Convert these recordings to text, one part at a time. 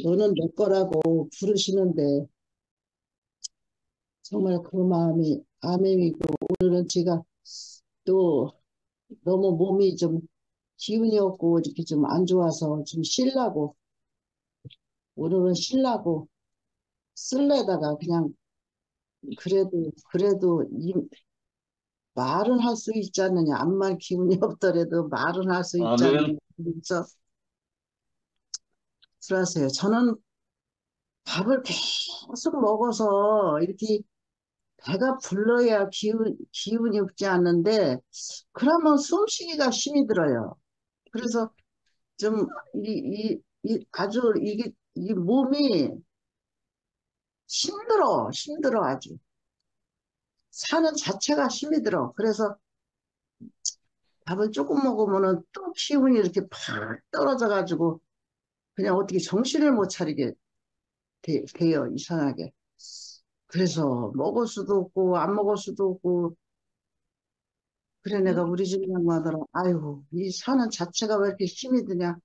너는 내 거라고 부르시는데 정말 그 마음이 아멘이고 오늘은 제가 또 너무 몸이 좀 기운이 없고 이렇게 좀 안 좋아서 좀 쉬려고 오늘은 쉬려고 쓸래다가 그냥 그래도 이 말은 할 수 있지 않느냐 암만 기운이 없더라도 말은 할 수 있지 아멘. 않느냐 그래서 들었어요. 저는 밥을 계속 먹어서 이렇게 배가 불러야 기운이 없지 않는데 그러면 숨쉬기가 힘이 들어요. 그래서 좀 아주 이게 이 몸이 힘들어 아주 사는 자체가 힘이 들어. 그래서 밥을 조금 먹으면은 또 기운이 이렇게 팍 떨어져 가지고 그냥 어떻게 정신을 못 차리게 돼요 이상하게. 그래서 먹을 수도 없고 안 먹을 수도 없고 그래 내가 우리 집 양반들은 아이고 이 사는 자체가 왜 이렇게 힘이 드냐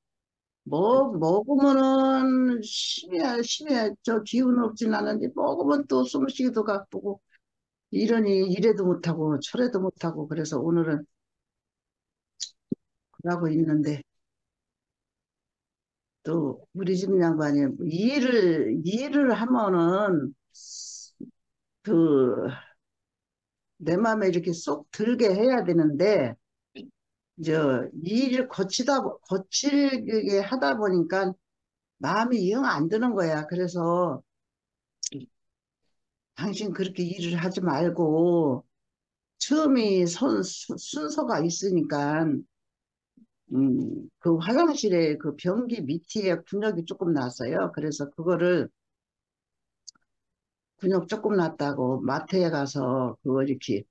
먹으면은 힘이야 저 기운 없진 않은데 먹으면 또 숨쉬기도 가쁘고 이러니 이래도 못하고 저래도 못하고 그래서 오늘은 그러고 있는데 또 우리 집 양반이 일을 하면은 그 내 마음에 이렇게 쏙 들게 해야 되는데 일을 거칠게 하다 보니까 마음이 영 안 드는 거야. 그래서 당신 그렇게 일을 하지 말고 처음이 순서가 있으니까 그 화장실에 그 변기 밑에 근육이 조금 났어요. 그래서 그거를 근육 조금 났다고 마트에 가서 그거 이렇게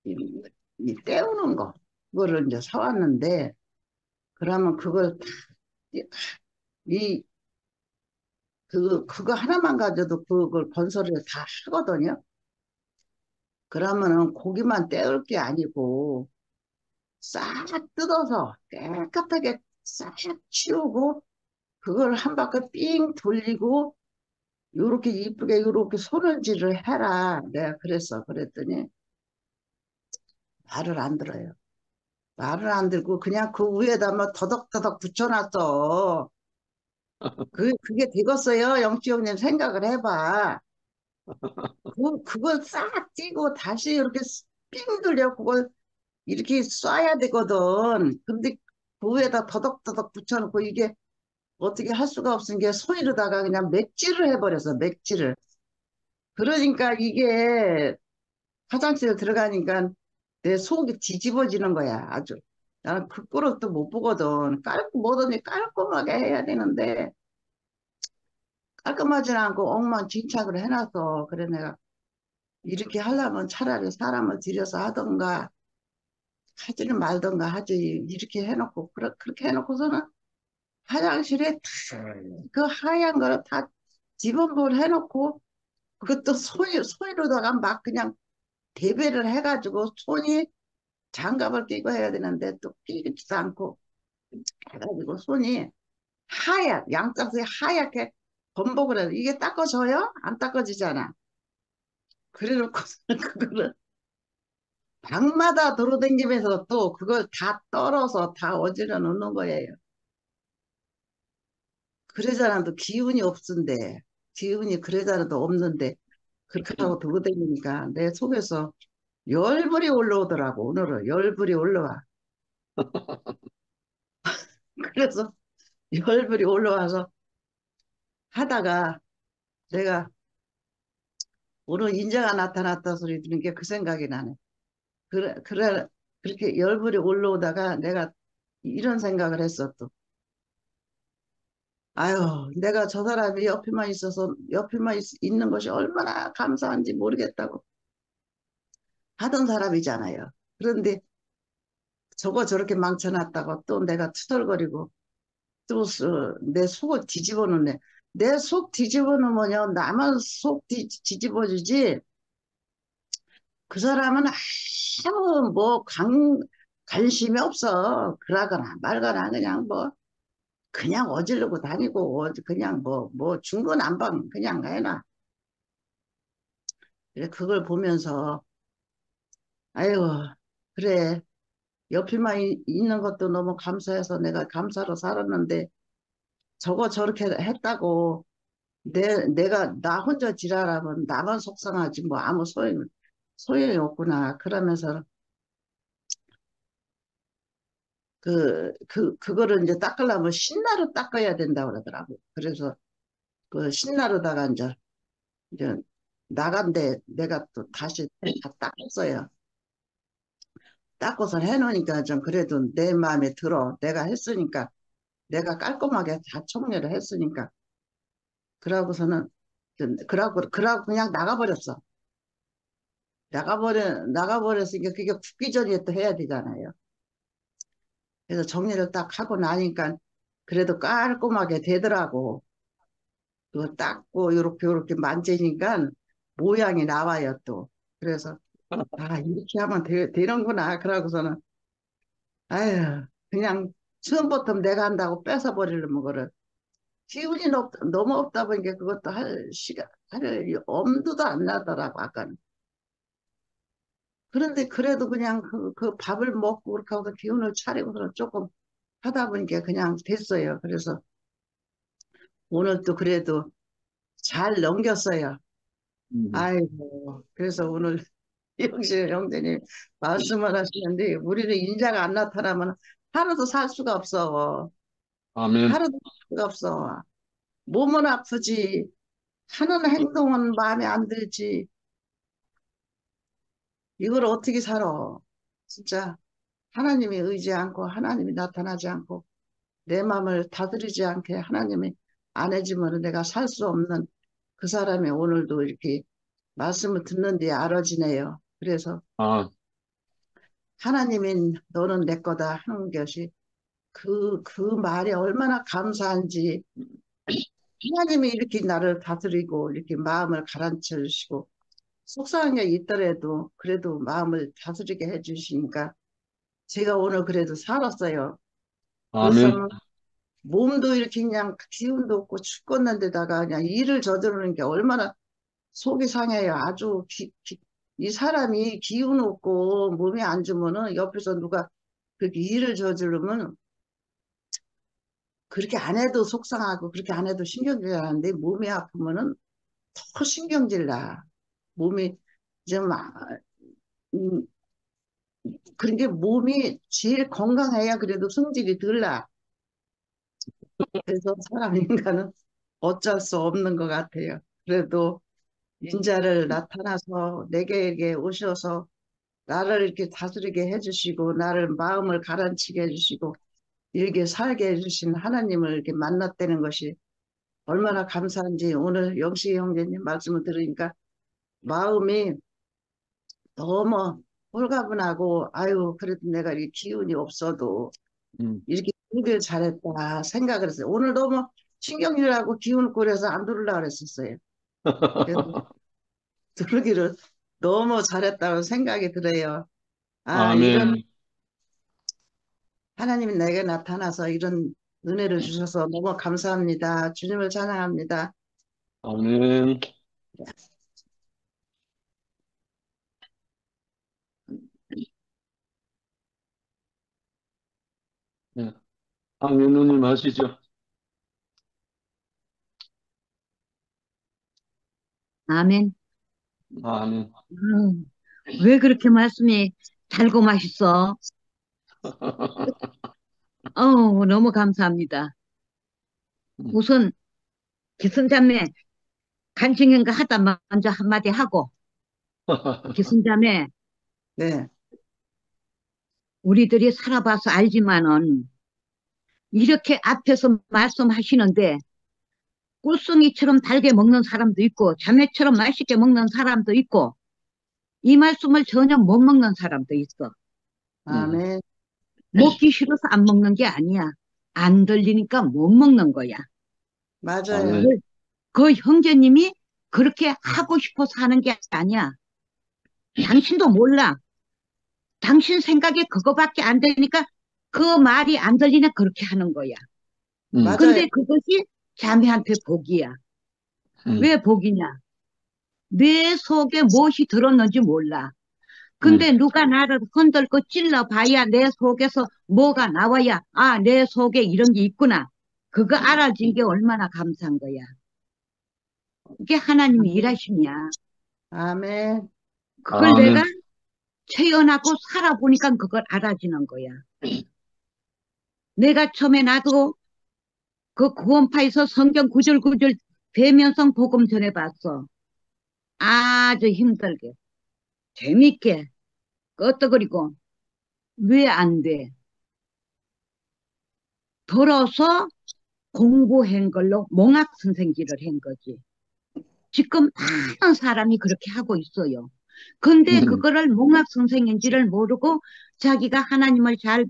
이, 떼우는 거 그거를 이제 사왔는데 그러면 그걸 다 이 그거 하나만 가져도 그걸 건설을 다 하거든요. 그러면은 고기만 떼을 게 아니고 싹 뜯어서 깨끗하게 싹 치우고 그걸 한 바퀴 삥 돌리고 요렇게 이쁘게 요렇게 손을질을 해라. 내가 그랬더니 말을 안 들어요. 말을 안 듣고 그냥 그 위에다 뭐 더덕더덕 붙여놨어. 그게 되겠어요? 영치 형님 생각을 해봐. 그걸 싹 찌고 다시 이렇게 삥 돌려 그걸 이렇게 쏴야 되거든. 근데 그 위에다 더덕더덕 붙여놓고 이게 어떻게 할 수가 없은 게 손이로다가 그냥 맥지를 해버렸어, 맥지를. 그러니까 이게 화장실에 들어가니까 내 속이 뒤집어지는 거야, 아주. 나는 그 꼴을 또 못 보거든. 뭐든지 깔끔하게 해야 되는데, 깔끔하지 않고 엉망진창으로 해놨어. 그래, 내가 이렇게 하려면 차라리 사람을 들여서 하던가, 하지는 말던가 하지. 이렇게 해놓고, 그렇게 해놓고서는 화장실에 그 하얀 거를 다 집어뭘 해놓고, 그것도 손으로다가 막 그냥 대배를 해가지고 손이 장갑을 끼고 해야 되는데 또 끼지도 않고 해가지고 손이 양쪽이 하얗게 범벅을 해요. 이게 닦아져요? 안 닦아지잖아. 그래놓고 그거를 방마다 돌아다니면서 또 그걸 다 떨어서 다 어지러 놓는 거예요. 그러잖아도 기운이 없은데 기운이 그러잖아도 없는데 그렇게 하고 돌아다니니까 내 속에서 열불이 올라오더라고. 오늘은 열불이 올라와. 그래서 열불이 올라와서 하다가 내가 오늘 인자가 나타났다 소리 들은 게 그 생각이 나네. 그래, 그렇게 열불이 올라오다가 내가 이런 생각을 했어, 또. 아유, 내가 저 사람이 옆에만 있는 것이 얼마나 감사한지 모르겠다고 하던 사람이잖아요. 그런데 저거 저렇게 망쳐놨다고 또 내가 투덜거리고 또 내 속을 뒤집어 놓네. 내 속 뒤집어 놓으면 나만 속 뒤집어주지 그 사람은 아무 관심이 없어. 그러거나 말거나 그냥 뭐 그냥 어지르고 다니고, 그냥 중구난방 그냥 해놔. 그래, 그걸 보면서, 아이고, 그래. 옆에만 있는 것도 너무 감사해서 내가 감사로 살았는데, 저거 저렇게 했다고, 내가, 나 혼자 지랄하면 나만 속상하지, 뭐, 아무 소용이 없구나. 그러면서, 그거를 이제 닦으려면 신나로 닦아야 된다고 그러더라고. 그래서 그 신나로다가 이제 나간데 내가 또 다시 다 닦았어요. 닦고서 해놓으니까 좀 그래도 내 마음에 들어. 내가 했으니까, 내가 깔끔하게 다 청소를 했으니까. 그러고서는, 그러고 그냥 나가버렸어. 나가버렸으니까 그게 굳기 전에 또 해야 되잖아요. 그래서 정리를 딱 하고 나니까 그래도 깔끔하게 되더라고. 그거 닦고 요렇게 만지니까 모양이 나와요 또. 그래서 아 이렇게 하면 되는구나. 그러고서는 아유 그냥 처음부터 내가 한다고 뺏어버리려면 그를 기운이 너무 없다 보니까 그것도 할 엄두도 안 나더라고 아까는. 그런데 그래도 그냥 그 밥을 먹고 그렇게 하고 기운을 차리고서 조금 하다 보니까 그냥 됐어요. 그래서 오늘 또 그래도 잘 넘겼어요. 음. 아이고 그래서 오늘 역시 형제님 말씀을 하시는데 우리는 인자가 안 나타나면 하루도 살 수가 없어. 아멘. 하루도 살 수가 없어. 몸은 아프지 하는 행동은 마음에 안 들지. 이걸 어떻게 살아? 진짜 하나님이 의지 않고 하나님이 나타나지 않고 내 마음을 다스리지 않게 하나님이 안 해주면 내가 살 수 없는 그 사람이 오늘도 이렇게 말씀을 듣는데 알아지네요. 그래서 아, 하나님이 너는 내 거다 하는 것이 그 말이 얼마나 감사한지 하나님이 이렇게 나를 다스리고 이렇게 마음을 가라앉혀 주시고 속상한 게 있더라도 그래도 마음을 다스리게 해주시니까 제가 오늘 그래도 살았어요. 아멘. 벌써 몸도 이렇게 그냥 기운도 없고 죽겠는데다가 그냥 일을 저지르는 게 얼마나 속이 상해요. 아주 이 사람이 기운 없고 몸이 안 좋으면은 옆에서 누가 그렇게 일을 저지르면 그렇게 안 해도 속상하고 그렇게 안 해도 신경질 나는데 몸이 아프면은 더 신경질 나. 몸이 좀 음, 그런 게 몸이 제일 건강해야 그래도 성질이 덜 나. 그래서 사람 인간은 어쩔 수 없는 것 같아요. 그래도 인자를 나타나서 내게에게 오셔서 나를 이렇게 다스리게 해주시고 나를 마음을 가라앉히게 해주시고 이렇게 살게 해주신 하나님을 이렇게 만났다는 것이 얼마나 감사한지 오늘 영식 형제님 말씀을 들으니까 마음이 너무 홀가분하고 아유 그래도 내가 이 기운이 없어도 음. 이렇게 일을 잘했다 생각을 했어요. 오늘 너무 신경질하고 기운을 꾸려서 안 들으려고 그랬었어요. 그래서 들으기를 너무 잘했다고 생각이 들어요. 아, 이런 아멘. 하나님이 내게 나타나서 이런 은혜를 주셔서 너무 감사합니다. 주님을 찬양합니다. 아멘. 네. 황민우님 하시죠. 아멘. 아멘. 왜 그렇게 말씀이 달고 맛있어? 너무 감사합니다. 음. 우선 기순자매 간증인가 하다 먼저 한마디 하고 기순자매 네, 우리들이 살아봐서 알지만은 이렇게 앞에서 말씀하시는데 꿀송이처럼 달게 먹는 사람도 있고 자매처럼 맛있게 먹는 사람도 있고 이 말씀을 전혀 못 먹는 사람도 있어. 음. 아멘. 먹기 싫어서 안 먹는 게 아니야. 안 들리니까 못 먹는 거야. 맞아요. 아멘. 그 형제님이 그렇게 하고 싶어서 하는 게 아니야. 당신도 몰라. 당신 생각에 그거밖에 안 되니까 그 말이 안 들리냐 그렇게 하는 거야. 음, 맞아요. 근데 그것이 자매한테 복이야. 음, 왜 복이냐? 내 속에 무엇이 들었는지 몰라. 음, 근데 누가 나를 흔들고 찔러봐야 내 속에서 뭐가 나와야, 아, 내 속에 이런 게 있구나. 그거 알아진 게 얼마나 감사한 거야. 이게 하나님이 아멘. 일하심이야. 아멘. 그걸 내가 아멘. 체험하고 살아보니까 그걸 알아지는 거야. 내가 처음에 나도 그 구원파에서 성경 구절구절 대면성 복음 전해봤어. 아주 힘들게, 재밌게, 끄떡거리고, 왜 안 돼? 돌아서 공부한 걸로 몽학 선생질을 한 거지. 지금 많은 사람이 그렇게 하고 있어요. 근데 음, 그거를 몽학 선생인지를 모르고 자기가 하나님을 잘,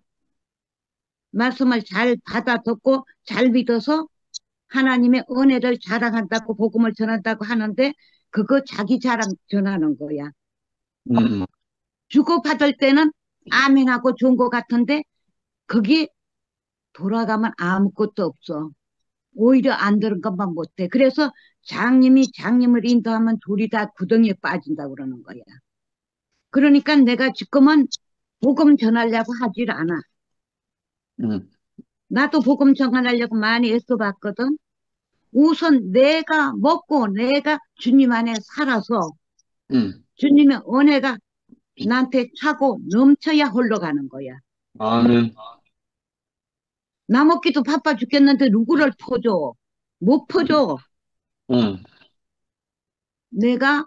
말씀을 잘 받아 듣고 잘 믿어서 하나님의 은혜를 자랑한다고 복음을 전한다고 하는데 그거 자기 자랑 전하는 거야. 음, 주고받을 때는 아멘하고 좋은 것 같은데 거기 돌아가면 아무것도 없어. 오히려 안 들은 것만 못해. 그래서 장님이 장님을 인도하면 둘이 다 구덩이에 빠진다고 그러는 거야. 그러니까 내가 지금은 복음 전하려고 하질 않아. 음, 나도 복음 전하려고 많이 애써봤거든. 우선 내가 먹고 내가 주님 안에 살아서 음. 주님의 은혜가 나한테 차고 넘쳐야 흘러가는 거야. 아멘. 나 먹기도 바빠 죽겠는데 누구를 퍼줘? 못 퍼줘. 음, 내가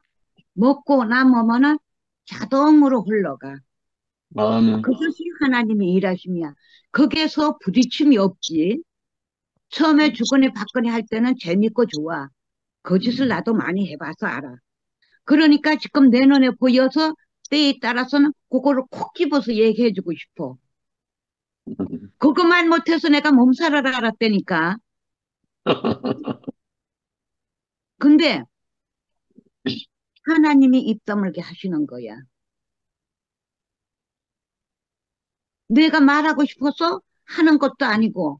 먹고 남으면은 자동으로 흘러가. 아멘. 그것이 하나님의 일하심이야. 거기에서 부딪힘이 없지. 처음에 주거니 받거니 할 때는 재밌고 좋아. 거짓을 나도 많이 해봐서 알아. 그러니까 지금 내 눈에 보여서 때에 따라서는 그거를 콕 집어서 얘기해주고 싶어. 그것만 못해서 내가 몸살을 알았다니까. 근데 하나님이 입 다물게 하시는 거야. 내가 말하고 싶어서 하는 것도 아니고,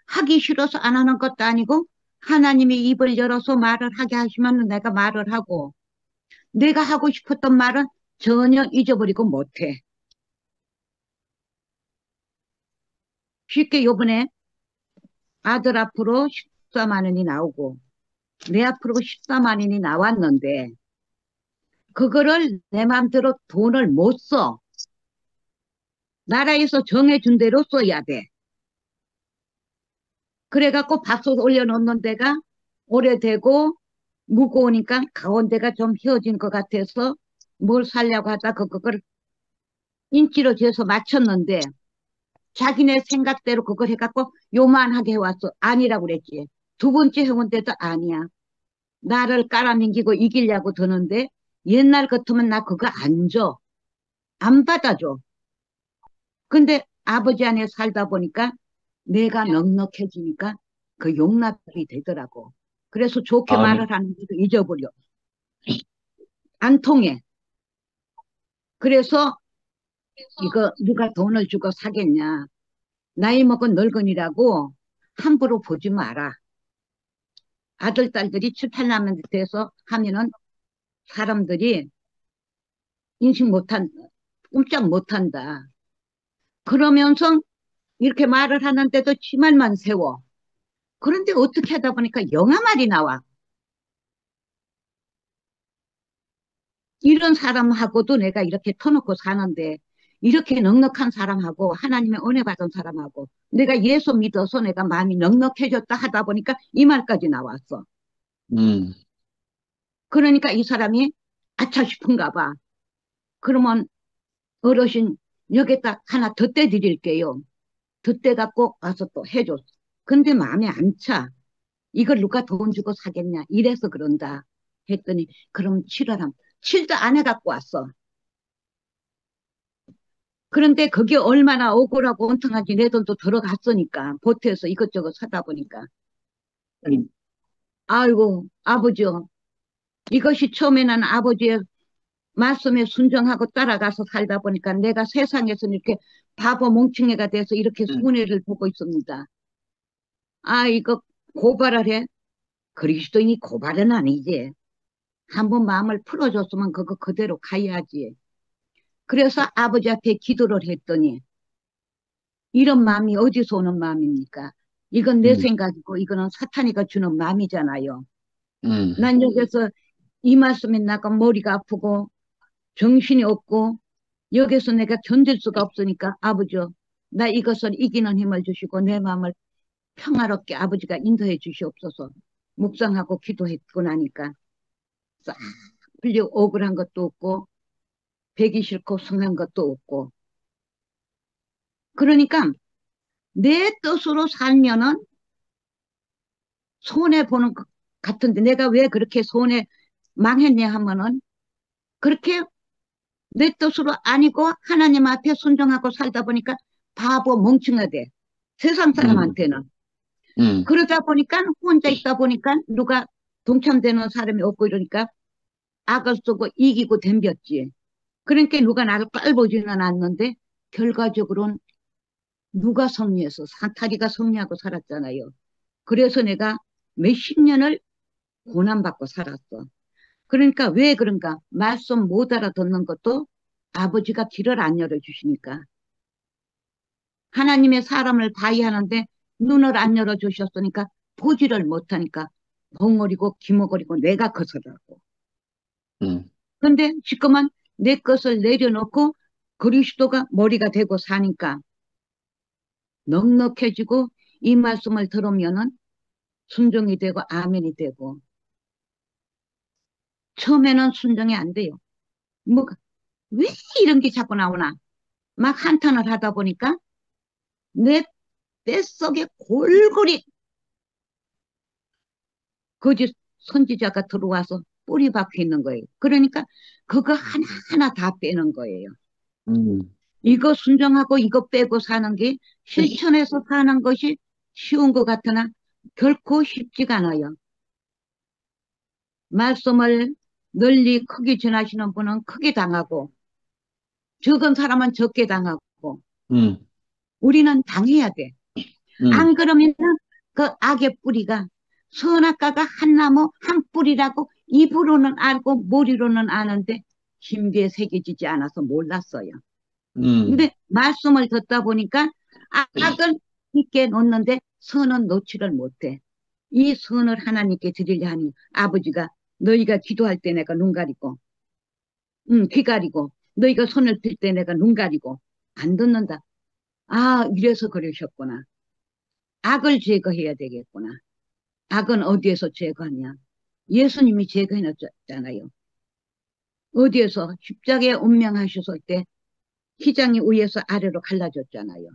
하기 싫어서 안 하는 것도 아니고, 하나님이 입을 열어서 말을 하게 하시면 내가 말을 하고, 내가 하고 싶었던 말은 전혀 잊어버리고 못해. 쉽게 요번에 아들 앞으로 14만 원이 나오고, 내 앞으로 14만 원이 나왔는데, 그거를 내 마음대로 돈을 못 써. 나라에서 정해준 대로 써야 돼. 그래갖고 밥솥 올려놓는 데가 오래되고 무거우니까 가운데가 좀 휘어진 것 같아서 뭘 살려고 하다 그걸 인치로 재서 맞췄는데 자기네 생각대로 그걸 해갖고 요만하게 해왔어. 아니라고 그랬지. 두 번째 해본데도 아니야. 나를 깔아뭉기고 이기려고 드는데 옛날 같으면 나 그거 안 줘. 안 받아줘. 근데 아버지 안에 살다 보니까 내가 넉넉해지니까 그 용납이 되더라고. 그래서 좋게 아멘. 말을 하는데도 잊어버려. 안 통해. 그래서 이거 누가 돈을 주고 사겠냐. 나이 먹은 늙은이라고 함부로 보지 마라. 아들, 딸들이 7, 8남 돼서 하면은 사람들이 인식 못한, 꼼짝 못한다. 그러면서 이렇게 말을 하는데도 치말만 세워. 그런데 어떻게 하다 보니까 영화 말이 나와. 이런 사람하고도 내가 이렇게 터놓고 사는데 이렇게 넉넉한 사람하고 하나님의 은혜 받은 사람하고 내가 예수 믿어서 내가 마음이 넉넉해졌다 하다 보니까 이 말까지 나왔어. 음, 그러니까 이 사람이 아차 싶은가 봐. 그러면 어르신 여기다 하나 덧대 드릴게요. 덧대 갖고 와서 또 해줬어. 근데 마음에 안 차. 이걸 누가 돈 주고 사겠냐. 이래서 그런다. 했더니 그럼 칠하람. 칠도 안 해갖고 왔어. 그런데 그게 얼마나 억울하고 엉뚱한지 내 돈도 들어갔으니까 보태서 이것저것 사다 보니까 아이고 아버지요 이것이 처음에는 아버지의 말씀에 순종하고 따라가서 살다 보니까 내가 세상에서 이렇게 바보 멍청이가 돼서 이렇게 손해를 보고 있습니다. 이거 고발을 해. 그리스도인이 고발은 아니지. 한번 마음을 풀어줬으면 그거 그대로 가야지. 그래서 아버지 앞에 기도를 했더니 이런 마음이 어디서 오는 마음입니까? 이건 내 음, 생각이고 이거는 사탄이가 주는 마음이잖아요. 음, 난 여기서 이 말씀이 나가 머리가 아프고 정신이 없고 여기서 내가 견딜 수가 없으니까 아버지 나 이것을 이기는 힘을 주시고 내 마음을 평화롭게 아버지가 인도해 주시옵소서. 묵상하고 기도했고 나니까 싹 풀려 억울한 것도 없고 배기 싫고 성한 것도 없고 그러니까 내 뜻으로 살면은 손해보는 것 같은데 내가 왜 그렇게 손해 망했냐 하면은 그렇게 내 뜻으로 아니고 하나님 앞에 순종하고 살다 보니까 바보 멍청하대. 세상 음, 사람한테는. 음, 그러다 보니까 혼자 있다 보니까 누가 동참되는 사람이 없고 이러니까 악을 쓰고 이기고 덤볐지. 그러니까 누가 나를 깔보지는 않는데 결과적으로는 누가 승리해서 사타리가 승리하고 살았잖아요. 그래서 내가 몇십 년을 고난받고 살았어. 그러니까 왜 그런가? 말씀 못 알아듣는 것도 아버지가 길을 안 열어주시니까. 하나님의 사람을 봐야 하는데 눈을 안 열어주셨으니까 보지를 못하니까 벙어리고 기머거리고 내가 커서라고. 음, 근데 지금은 내 것을 내려놓고 그리스도가 머리가 되고 사니까 넉넉해지고 이 말씀을 들으면은 순종이 되고 아멘이 되고 처음에는 순종이 안 돼요. 뭐, 왜 이런 게 자꾸 나오나? 막 한탄을 하다 보니까 내 뱃속에 골골이 거짓 선지자가 들어와서 뿌리 박혀 있는 거예요. 그러니까 그거 하나하나 다 빼는 거예요. 음, 이거 순종하고 이거 빼고 사는 게 실천해서 사는 것이 쉬운 것 같으나 결코 쉽지가 않아요. 말씀을 널리 크게 전하시는 분은 크게 당하고 적은 사람은 적게 당하고 음, 우리는 당해야 돼. 음, 안 그러면 그 악의 뿌리가 선악과가 한 나무 한 뿌리라고 입으로는 알고 머리로는 아는데 신비에 새겨지지 않아서 몰랐어요. 음, 근데 말씀을 듣다 보니까 악을 있게 놓는데 선은 놓지를 못해. 이 선을 하나님께 드리려 하니 아버지가 너희가 기도할 때 내가 눈 가리고 귀 가리고 너희가 손을 필 때 내가 눈 가리고 안 듣는다. 이래서 그러셨구나. 악을 제거해야 되겠구나. 악은 어디에서 제거하냐? 예수님이 제거해놨잖아요. 어디에서 십자가에 운명하셨을 때 휘장이 위에서 아래로 갈라졌잖아요.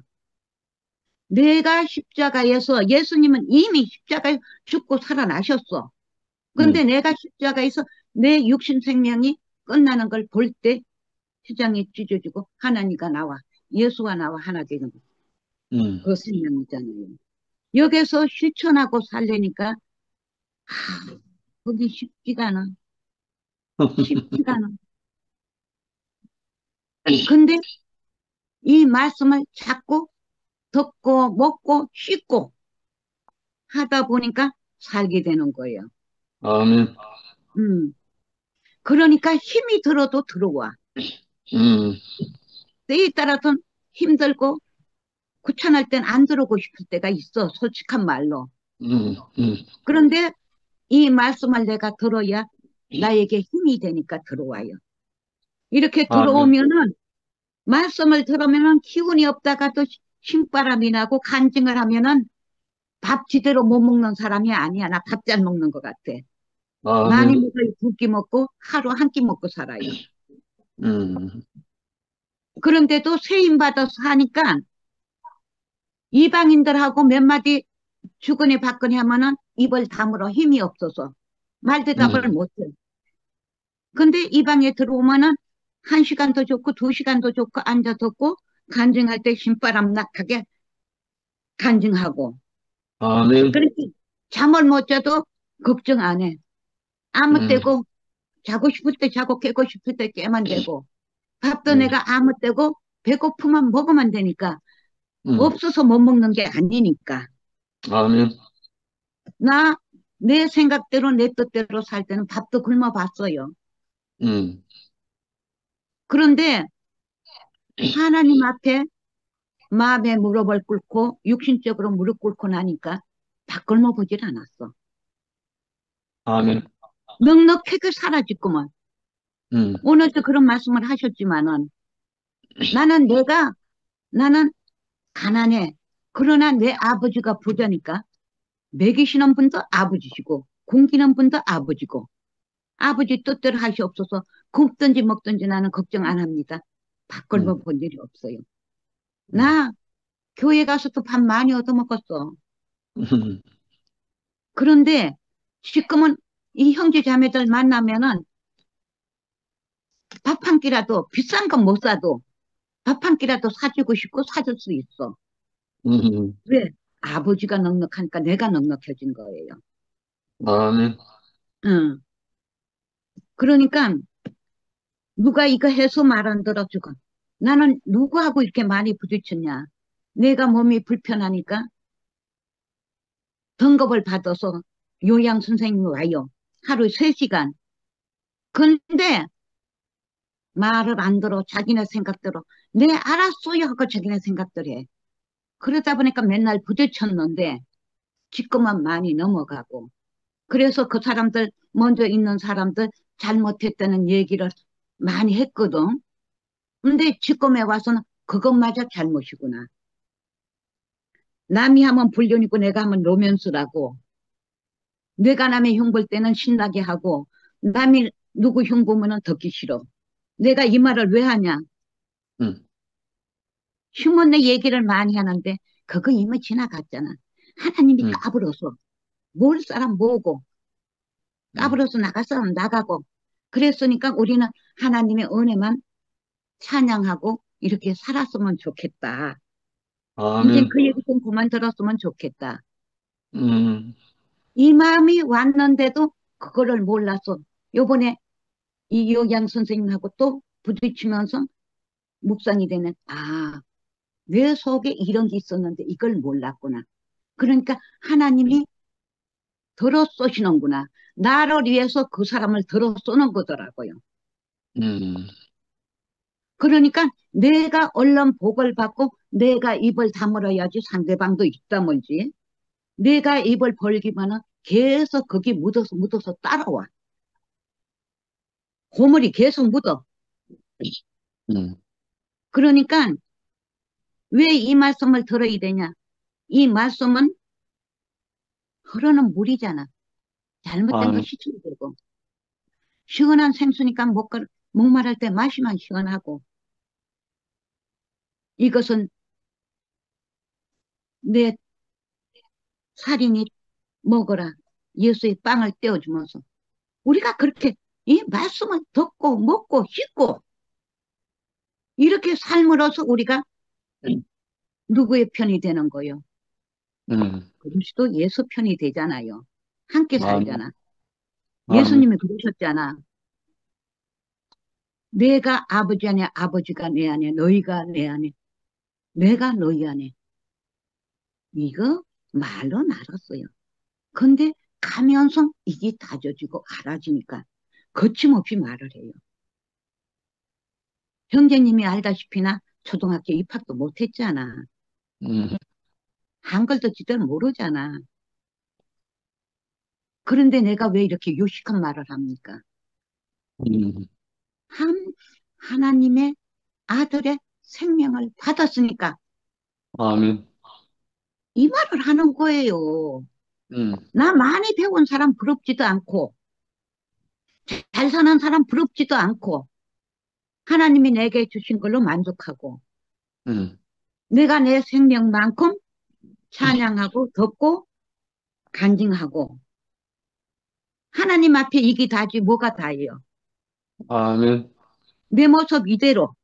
내가 십자가에서 예수님은 이미 십자가에 죽고 살아나셨어. 근데 음, 내가 십자가에서 내 육신 생명이 끝나는 걸 볼 때 휘장이 찢어지고 하나님과 나와 예수와 나와 하나 되는 음. 그 생명이잖아요. 여기서 실천하고 살려니까 거기 쉽지가 않아. 쉽지가 않아. 근데 이 말씀을 자꾸 듣고 먹고 씻고 하다 보니까 살게 되는 거예요. 아멘. 음. 그러니까 힘이 들어도 들어와. 음, 때에 따라서는 힘들고 귀찮을 땐 안 들어오고 싶을 때가 있어. 솔직한 말로. 음. 그런데 이 말씀을 내가 들어야 나에게 힘이 되니까 들어와요. 이렇게 아멘. 들어오면은 말씀을 들으면은 기운이 없다가도 신바람이 나고 간증을 하면은 밥 제대로 못 먹는 사람이 아니야. 나 밥 잘 먹는 것 같아. 많이 아멘. 먹어야 두 끼 먹고 하루 한 끼 먹고 살아요. 음, 그런데도 세임 받아서 하니까 이방인들하고 몇 마디 주거니 받거니 하면은 입을 다물어 힘이 없어서 말 대답을 음, 못해. 근데 이 방에 들어오면은 한 시간도 좋고 두 시간도 좋고 앉아 듣고 간증할 때 신바람 낙하게 간증하고 아멘. 그렇게 잠을 못 자도 걱정 안 해. 아무 음, 때고 자고 싶을 때 자고 깨고 싶을 때 깨면 되고 밥도 음, 내가 아무 때고 배고프면 먹으면 되니까 음, 없어서 못 먹는 게 아니니까 아멘. 나, 내 생각대로, 내 뜻대로 살 때는 밥도 굶어 봤어요. 음, 그런데 하나님 앞에 마음에 무릎을 꿇고 육신적으로 무릎 꿇고 나니까 밥 굶어 보질 않았어. 아멘. 넉넉하게 살아있구먼. 음, 오늘도 그런 말씀을 하셨지만은 나는 가난해. 그러나 내 아버지가 부자니까 먹이시는 분도 아버지시고 굶기는 분도 아버지고 아버지 뜻대로 하시옵소서. 굶든지 먹든지 나는 걱정 안 합니다. 밥 굶어 음, 본 일이 없어요. 음, 나 교회 가서도 밥 많이 얻어먹었어. 음, 그런데 지금은 이 형제 자매들 만나면은 밥 한 끼라도 비싼 건 못 사도 밥 한 끼라도 사주고 싶고 사줄 수 있어. 음, 왜? 아버지가 넉넉하니까 내가 넉넉해진 거예요. 아멘. 응. 그러니까 누가 이거 해서 말 안 들어주고 나는 누구하고 이렇게 많이 부딪혔냐. 내가 몸이 불편하니까 등급을 받아서 요양 선생님이 와요. 하루 3시간. 근데 말을 안 들어 자기네 생각대로 네 알았어요 하고 자기네 생각대로 해. 그러다 보니까 맨날 부딪혔는데 지금은 많이 넘어가고 그래서 그 사람들 먼저 있는 사람들 잘못했다는 얘기를 많이 했거든. 근데 지금에 와서는 그것마저 잘못이구나. 남이 하면 불륜이고 내가 하면 로맨스라고. 내가 남의 흉볼 때는 신나게 하고 남이 누구 흉보면은 듣기 싫어. 내가 이 말을 왜 하냐? 음, 흉은 내 얘기를 많이 하는데 그거 이미 지나갔잖아. 하나님이 음, 까불어서 몰 사람 모으고 음, 까불어서 나갈 사람 나가고 그랬으니까 우리는 하나님의 은혜만 찬양하고 이렇게 살았으면 좋겠다. 이제 아멘. 그 얘기 좀 그만 들었으면 좋겠다. 음, 이 마음이 왔는데도 그거를 몰라서 요번에 이 요양 선생님하고 또 부딪히면서 묵상이 되는 내 속에 이런 게 있었는데 이걸 몰랐구나. 그러니까 하나님이 들어 쏘시는구나. 나를 위해서 그 사람을 들어 쏘는 거더라고요. 음, 그러니까 내가 얼른 복을 받고 내가 입을 다물어야지 상대방도 있다든지 내가 입을 벌기만은 계속 거기 묻어서 따라와. 고물이 계속 묻어. 음, 그러니까 왜 이 말씀을 들어야 되냐? 이 말씀은 흐르는 물이잖아. 잘못된 거 아멘. 씻으면 되고. 시원한 생수니까 목마를 때 마시면 시원하고. 이것은 내 살인이 먹어라. 예수의 빵을 떼어주면서. 우리가 그렇게 이 말씀을 듣고 먹고 씻고 이렇게 삶으로서 우리가 누구의 편이 되는 거요? 음, 그리스도 예수 편이 되잖아요. 함께 아멘. 살잖아. 아멘. 예수님이 그러셨잖아. 내가 아버지 안에 아버지가 내 안에 너희가 내 안에 내가 너희 안에 이거 말로 알았어요. 근데 가면서 이게 다져지고 알아지니까 거침없이 말을 해요. 형제님이 알다시피나 초등학교 입학도 못했잖아. 음, 한글도 제대로 모르잖아. 그런데 내가 왜 이렇게 요식한 말을 합니까? 음, 한, 하나님의 아들의 생명을 받았으니까 아멘. 이 말을 하는 거예요. 음, 나 많이 배운 사람 부럽지도 않고, 잘 사는 사람 부럽지도 않고, 하나님이 내게 주신 걸로 만족하고, 음, 내가 내 생명만큼 찬양하고, 덮고, 간증하고, 하나님 앞에 이게 다지 뭐가 다예요. 아멘. 내 모습 이대로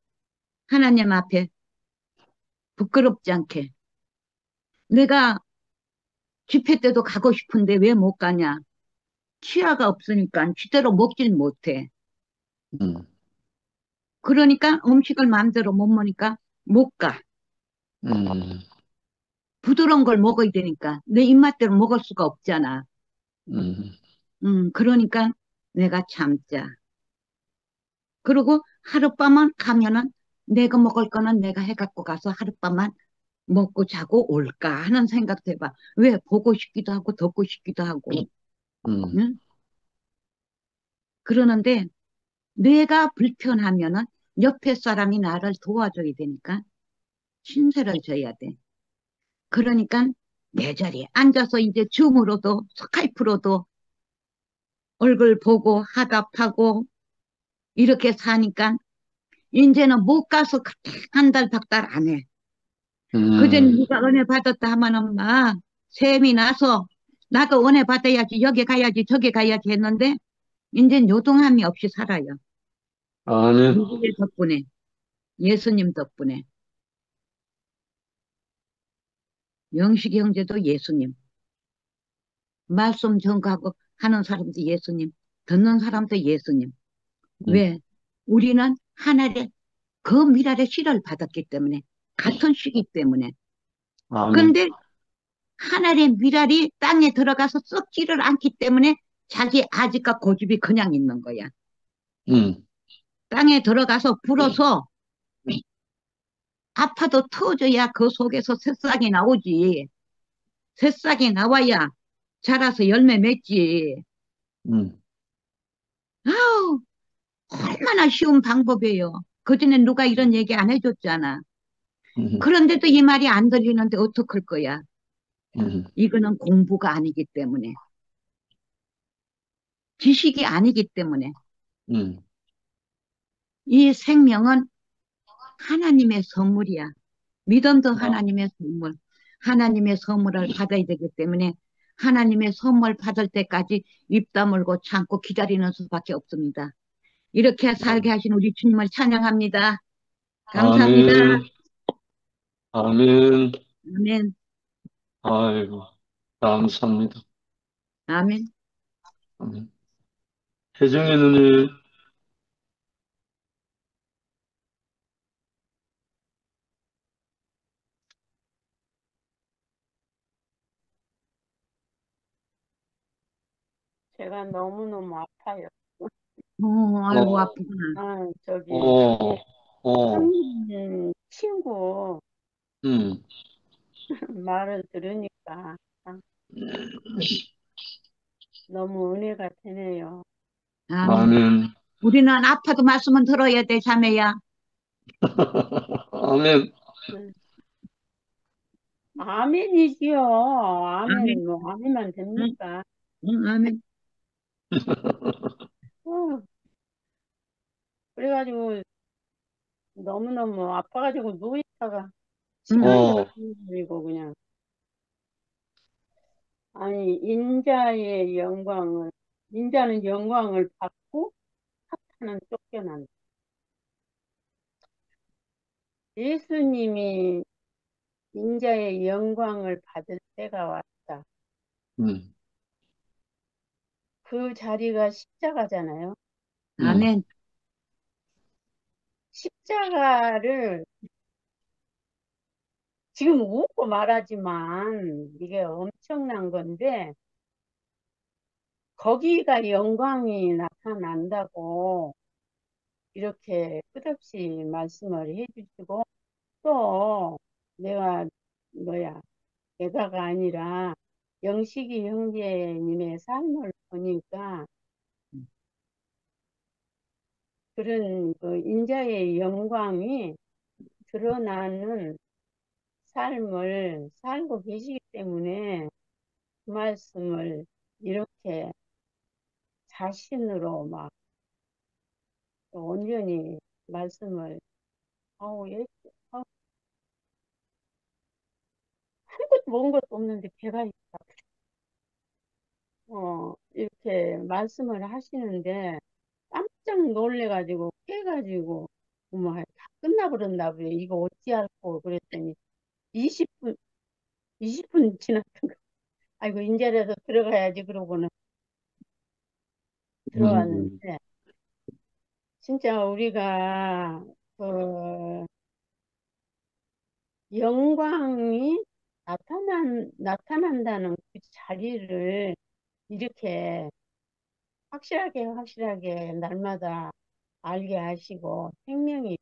하나님 앞에 부끄럽지 않게. 내가 집회 때도 가고 싶은데 왜 못 가냐? 치아가 없으니까 제대로 먹질 못해. 음, 그러니까 음식을 마음대로 못 먹으니까 못 가. 음, 부드러운 걸 먹어야 되니까 내 입맛대로 먹을 수가 없잖아. 음, 그러니까 내가 참자. 그리고 하룻밤만 가면은 내가 먹을 거는 내가 해갖고 가서 하룻밤만 먹고 자고 올까 하는 생각도 해봐. 왜? 보고 싶기도 하고 덮고 싶기도 하고. 음, 응? 그러는데 내가 불편하면은 옆에 사람이 나를 도와줘야 되니까 신세를 져야 돼. 그러니까 내 자리에 앉아서 이제 줌으로도 스카이프로도 얼굴 보고 화답하고 이렇게 사니까 이제는 못 가서 그렇게 한 달, 박 달 안 해. 그전 음, 누가 은혜 받았다 하면은 막 셈이 나서 나도 은혜 받아야지 여기 가야지 저기 가야지 했는데 이젠 요동함이 없이 살아요. 아멘, 누구의 덕분에? 예수님 덕분에. 영식이 형제도 예수님. 말씀 전가하고 하는 사람도 예수님. 듣는 사람도 예수님. 음, 왜? 우리는 하늘의 그 미랄의 씨를 받았기 때문에 같은 씨기 때문에. 아멘, 근데 하늘의 미랄이 땅에 들어가서 썩지를 않기 때문에 자기 아직과 고집이 그냥 있는 거야. 음, 땅에 들어가서 불어서 아파도 터져야 그 속에서 새싹이 나오지. 새싹이 나와야 자라서 열매 맺지. 음, 아우, 얼마나 쉬운 방법이에요. 그전에 누가 이런 얘기 안 해줬잖아. 음, 그런데도 이 말이 안 들리는데 어떡할 거야. 음, 이거는 공부가 아니기 때문에. 지식이 아니기 때문에. 음, 이 생명은 하나님의 선물이야. 믿음도 아, 하나님의 선물. 하나님의 선물을 받아야 되기 때문에 하나님의 선물 받을 때까지 입 다물고 참고 기다리는 수밖에 없습니다. 이렇게 살게 하신 우리 주님을 찬양합니다. 감사합니다. 아멘, 아멘, 아멘. 아이고, 감사합니다. 아멘. 아멘. 혜정의 누님, 제가 너무너무 아파요. 아이고, 어, 아프구나. 저기, 어, 어, 한 친구 음, 말을 들으니까 너무 은혜가 되네요. 아멘. 아멘, 우리는 아파도 말씀은 들어야 돼, 자매야. 아멘, 음, 아멘이지요. 아멘. 아멘, 뭐, 아멘만 응, 됩니까? 응, 아멘. 어, 그래가지고 너무너무 아파가지고 누워있다가 응, 시간이 어, 없어가지고 그냥, 아니, 인자는 영광을 받고 사탄은 쫓겨난다. 예수님이 인자의 영광을 받을 때가 왔다. 음, 그 자리가 십자가잖아요. 음, 아멘. 십자가를 지금 웃고 말하지만 이게 엄청난 건데 거기가 영광이 나타난다고 이렇게 끝없이 말씀을 해주시고 또 내가 뭐야 내가가 아니라 영식이 형제님의 삶을 보니까 그런 그 인자의 영광이 드러나는 삶을 살고 계시기 때문에 그 말씀을 이렇게 자신으로 막 온전히 말씀을 아우 예, 아우, 아무것도 먹은 것도 없는데 배가 있다. 이렇게 말씀을 하시는데 깜짝 놀래가지고 깨가지고 어머 다 끝나버렸나 보요. 이거 어찌할꼬 그랬더니 20분 20분 지났던 거. 아이고 인제라도 들어가야지 그러고는 음, 들어왔는데 진짜 우리가 그 영광이 나타난다는 그 자리를 이렇게 확실하게 날마다 알게 하시고 생명이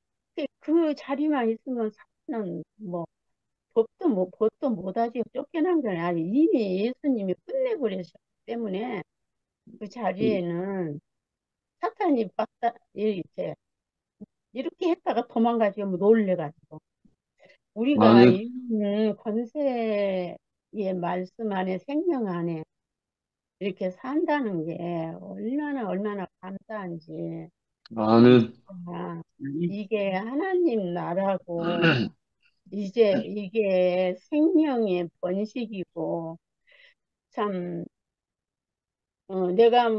그 자리만 있으면 사는 뭐 법도 못하지 쫓겨난 건 아니 이미 예수님이 끝내버리셨기 때문에 그 자리에는 사탄이 왔다 이렇게 했다가 도망가지 뭐 놀래가지고 우리가 아멘. 이 권세의 말씀 안에 생명 안에 이렇게 산다는 게 얼마나 감사한지 아멘. 아, 아멘. 이게 하나님 나라고 이제 이게 생명의 번식이고 참 내가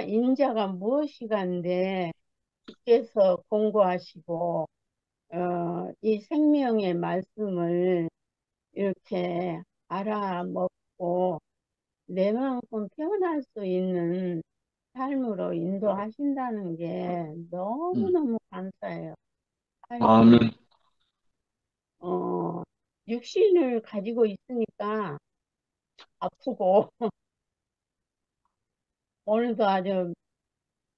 인자가 무엇이간데 주께서 공고하시고 이 생명의 말씀을 이렇게 알아먹고 내 마음껏 표현할 수 있는 삶으로 인도하신다는 게 너무너무 감사해요. 하여튼 아멘. 육신을 가지고 있으니까 아프고 오늘도 아주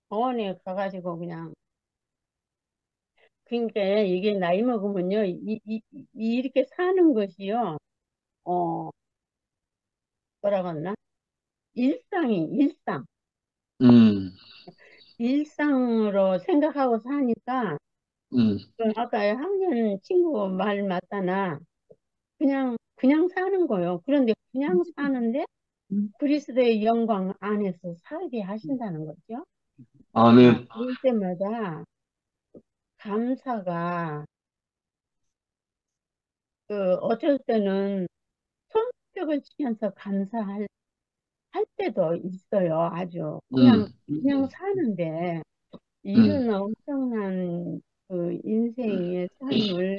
병원에 가가지고 그냥 그러니까 이게 나이 먹으면요 이렇게 사는 것이요 어 뭐라고 하나 일상 음, 일상으로 생각하고 사니까 음, 아까 학년 친구 말 맞다나 그냥 사는 거예요. 그런데 그냥 사는데 음. 그리스도의 영광 안에서 살게 하신다는 거죠. 아멘. 그럴 때마다 감사가 어쩔 때는 손뼉을 치면서 감사할 할 때도 있어요. 아주 음, 그냥 사는데 음, 이런 엄청난 그 인생의 삶을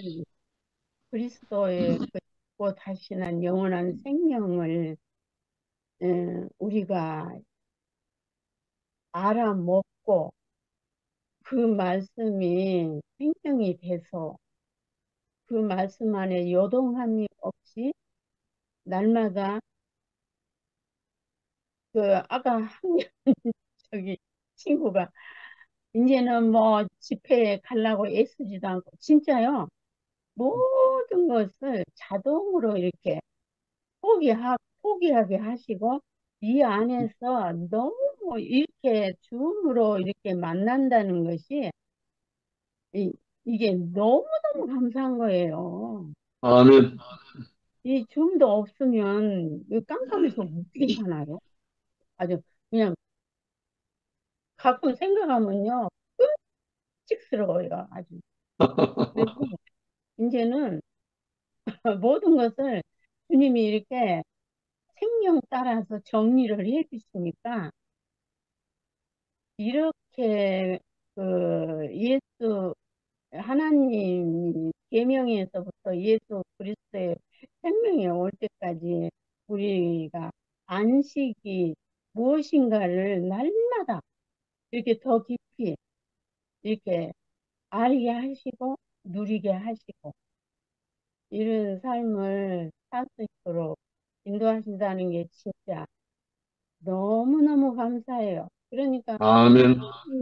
그리스도의 그 죽고 다시난 영원한 생명을 우리가 알아먹고 그 말씀이 생명이 돼서 그 말씀 안에 요동함이 없이 날마다 아까 학년 저기 친구가 이제는 뭐 집회에 가려고 애쓰지도 않고 진짜요. 모든 것을 자동으로 이렇게 포기하게 하시고 이 안에서 너무 이렇게 줌으로 이렇게 만난다는 것이 이게 너무너무 감사한 거예요. 아멘. 이 줌도 없으면 깜깜해서 어떻게 사나요? 아주 그냥 가끔 생각하면요 끔찍스러워요. 아주. 그래서 이제는 모든 것을 주님이 이렇게 생명 따라서 정리를 해 주시니까 이렇게 예수 하나님 계명에서부터 예수 그리스도의 생명이 올 때까지 우리가 안식이 무엇인가를 날마다 이렇게 더 깊이 이렇게 알게 하시고 누리게 하시고 이런 삶을 살 수 있도록 인도하신다는 게 진짜 너무너무 감사해요. 그러니까 아멘.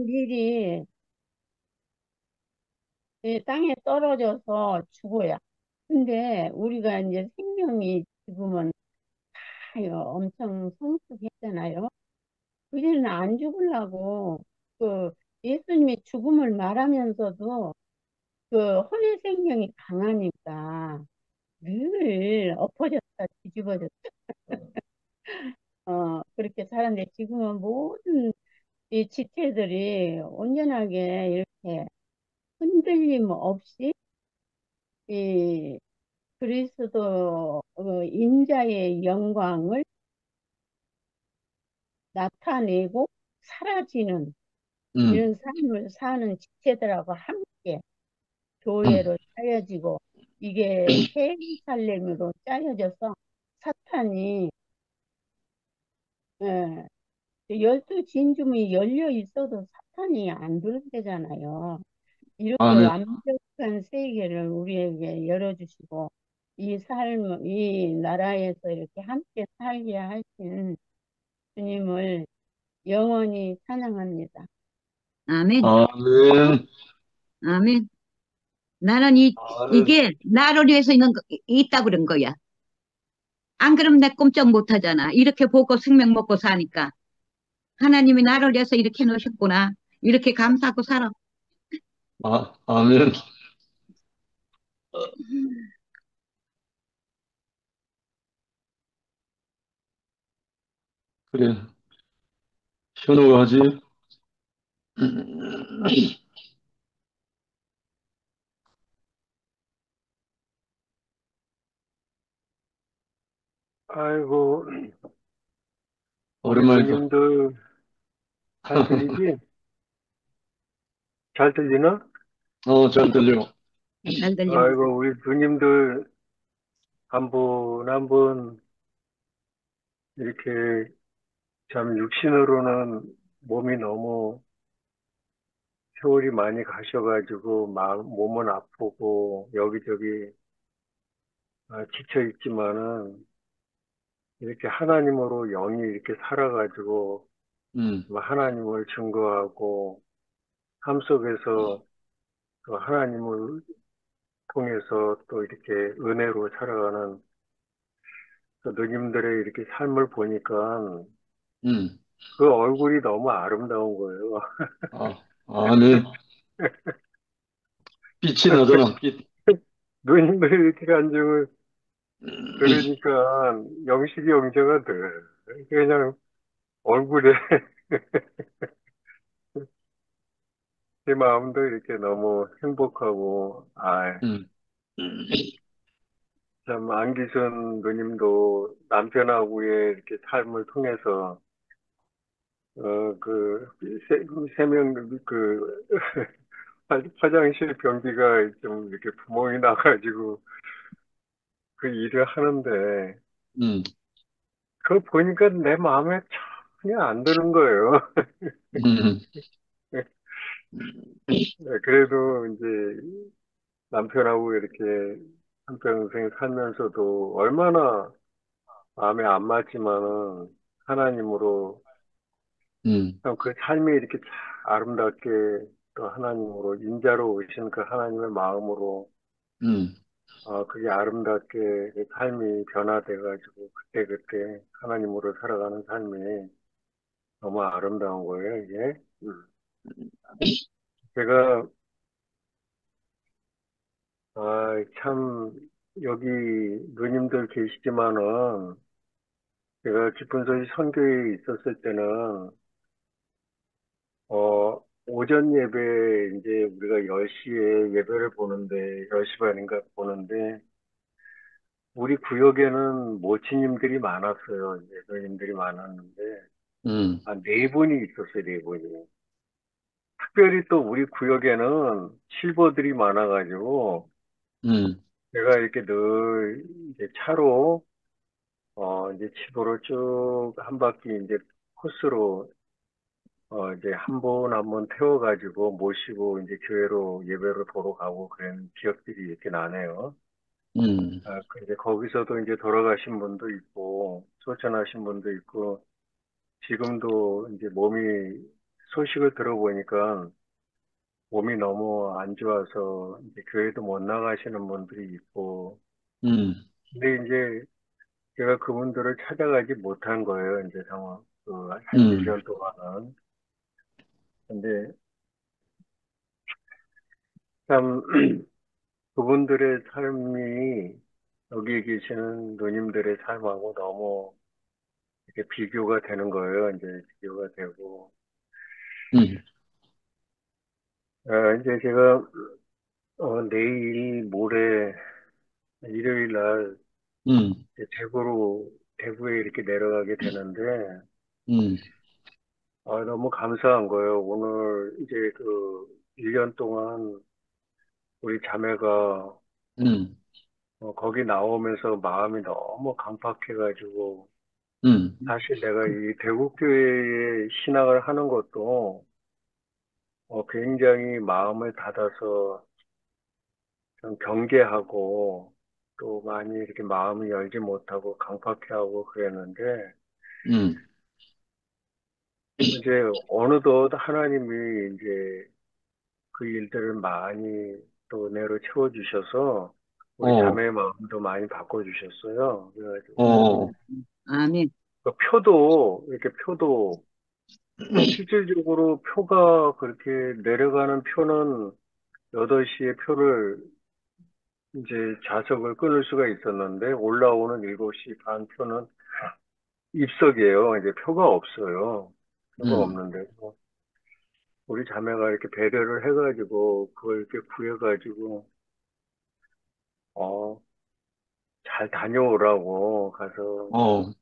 일이 이 땅에 떨어져서 죽어야. 근데 우리가 이제 생명이 지금은 엄청 성숙했잖아요. 그전에는 안 죽으려고 그 예수님이 죽음을 말하면서도 그 혼의 생명이 강하니까 늘 엎어졌다 뒤집어졌다 그렇게 살았는데 지금은 모든 이 지체들이 온전하게 이렇게 흔들림 없이 이 그리스도 인자의 영광을 나타내고 사라지는 음, 이런 삶을 사는 지체들하고 함께 음, 교회로 짜여지고 이게 새 예루살렘으로 짜여져서 사탄이 예, 열두 진주문이 열려 있어도 사탄이 안 들어대잖아요. 이렇게 아멘. 완벽한 세계를 우리에게 열어주시고 이 나라에서 이렇게 함께 살게 하신 주님을 영원히 찬양합니다. 아멘, 아멘. 아멘. 나는 아멘. 이게 나를 위해서 있다 그런 거야. 안 그러면 내 꼼짝 못 하잖아. 이렇게 보고 생명 먹고 사니까. 하나님이 나를 위해서 이렇게 놓으셨구나. 이렇게 감사하고 살아. 아멘. 그래. 현우가 하지? 아이고, 우리 오랜만이다. 누님들 잘 들리지? 잘 들리나? 잘 들려. 잘 들립니다. 아이고, 우리 누님들 한 분 한 분 이렇게 참 육신으로는 몸이 너무 세월이 많이 가셔가지고 몸은 아프고 여기저기 지쳐 있지만은 이렇게 하나님으로 영이 이렇게 살아가지고 음, 하나님을 증거하고 삶 속에서 또 하나님을 통해서 또 이렇게 은혜로 살아가는 그 누님들의 이렇게 삶을 보니까 음. 그 얼굴이 너무 아름다운 거예요. 아멘. 빛이 나잖아, 빛. 누님들 이렇게 간증을 들으니까 영식이 영자가 돼. 그냥 얼굴에 제 마음도 이렇게 너무 행복하고, 음, 음, 참 안기순 누님도 남편하고의 이렇게 삶을 통해서 그, 세 명, 화장실 변기가 좀 이렇게 구멍이 나가지고 그 일을 하는데, 음, 그거 보니까 내 마음에 전혀 안 드는 거예요. 음, 네, 그래도 이제 남편하고 이렇게 한평생 살면서도 얼마나 마음에 안 맞지만은 하나님으로 음, 참 그 삶이 이렇게 참 아름답게 또 하나님으로 인자로 오신 그 하나님의 마음으로 음, 그게 아름답게 그 삶이 변화돼가지고 그때그때 하나님으로 살아가는 삶이 너무 아름다운 거예요, 이게. 제가, 참, 여기 누님들 계시지만은 제가 깊은 소리 선교에 있었을 때는, 오전 예배, 이제 우리가 10시에 예배를 보는데, 10시 반인가 보는데, 우리 구역에는 모치님들이 많았어요. 예배님들이 많았는데, 음, 네 분이 있었어요, 네 분이. 특별히 또 우리 구역에는 실버들이 많아가지고, 음, 제가 이렇게 늘 이제 차로, 이제 집으로 쭉 한 바퀴 이제 코스로, 이제 한 분 한 분 태워가지고 모시고 이제 교회로 예배를 보러 가고 그런 기억들이 이렇게 나네요. 음, 이제 거기서도 이제 돌아가신 분도 있고, 소천하신 분도 있고, 지금도 이제 소식을 들어보니까 몸이 너무 안 좋아서 이제 교회도 못 나가시는 분들이 있고, 음, 근데 이제 제가 그분들을 찾아가지 못한 거예요, 이제 한 음, 1년 동안은. 근데 참, 그분들의 삶이 여기 계시는 누님들의 삶하고 너무 이렇게 비교가 되는 거예요, 이제 비교가 되고. 음, 이제 제가, 내일, 모레, 일요일 날 음, 이제 대구에 이렇게 내려가게 되는데, 음, 너무 감사한 거예요. 오늘 이제 1년 동안 우리 자매가 음, 거기 나오면서 마음이 너무 강팍해가지고, 음, 사실 내가 이 대구교회에 신학을 하는 것도 굉장히 마음을 닫아서 좀 경계하고, 또 많이 이렇게 마음을 열지 못하고 강팍해하고 그랬는데, 음, 이제 어느덧 하나님이 이제 그 일들을 많이 또 은혜로 채워주셔서 우리 어, 자매의 마음도 많이 바꿔주셨어요. 그래가지고 어, 아멘. 그 표도 이렇게 표도 실질적으로 표가 그렇게 내려가는 표는 8시에 표를 이제 좌석을 끊을 수가 있었는데 올라오는 7시 반 표는 입석이에요. 이제 표가 없어요. 표가 음, 없는데 우리 자매가 이렇게 배려를 해가지고 그걸 이렇게 구해가지고 어, 잘 다녀오라고 가서 어,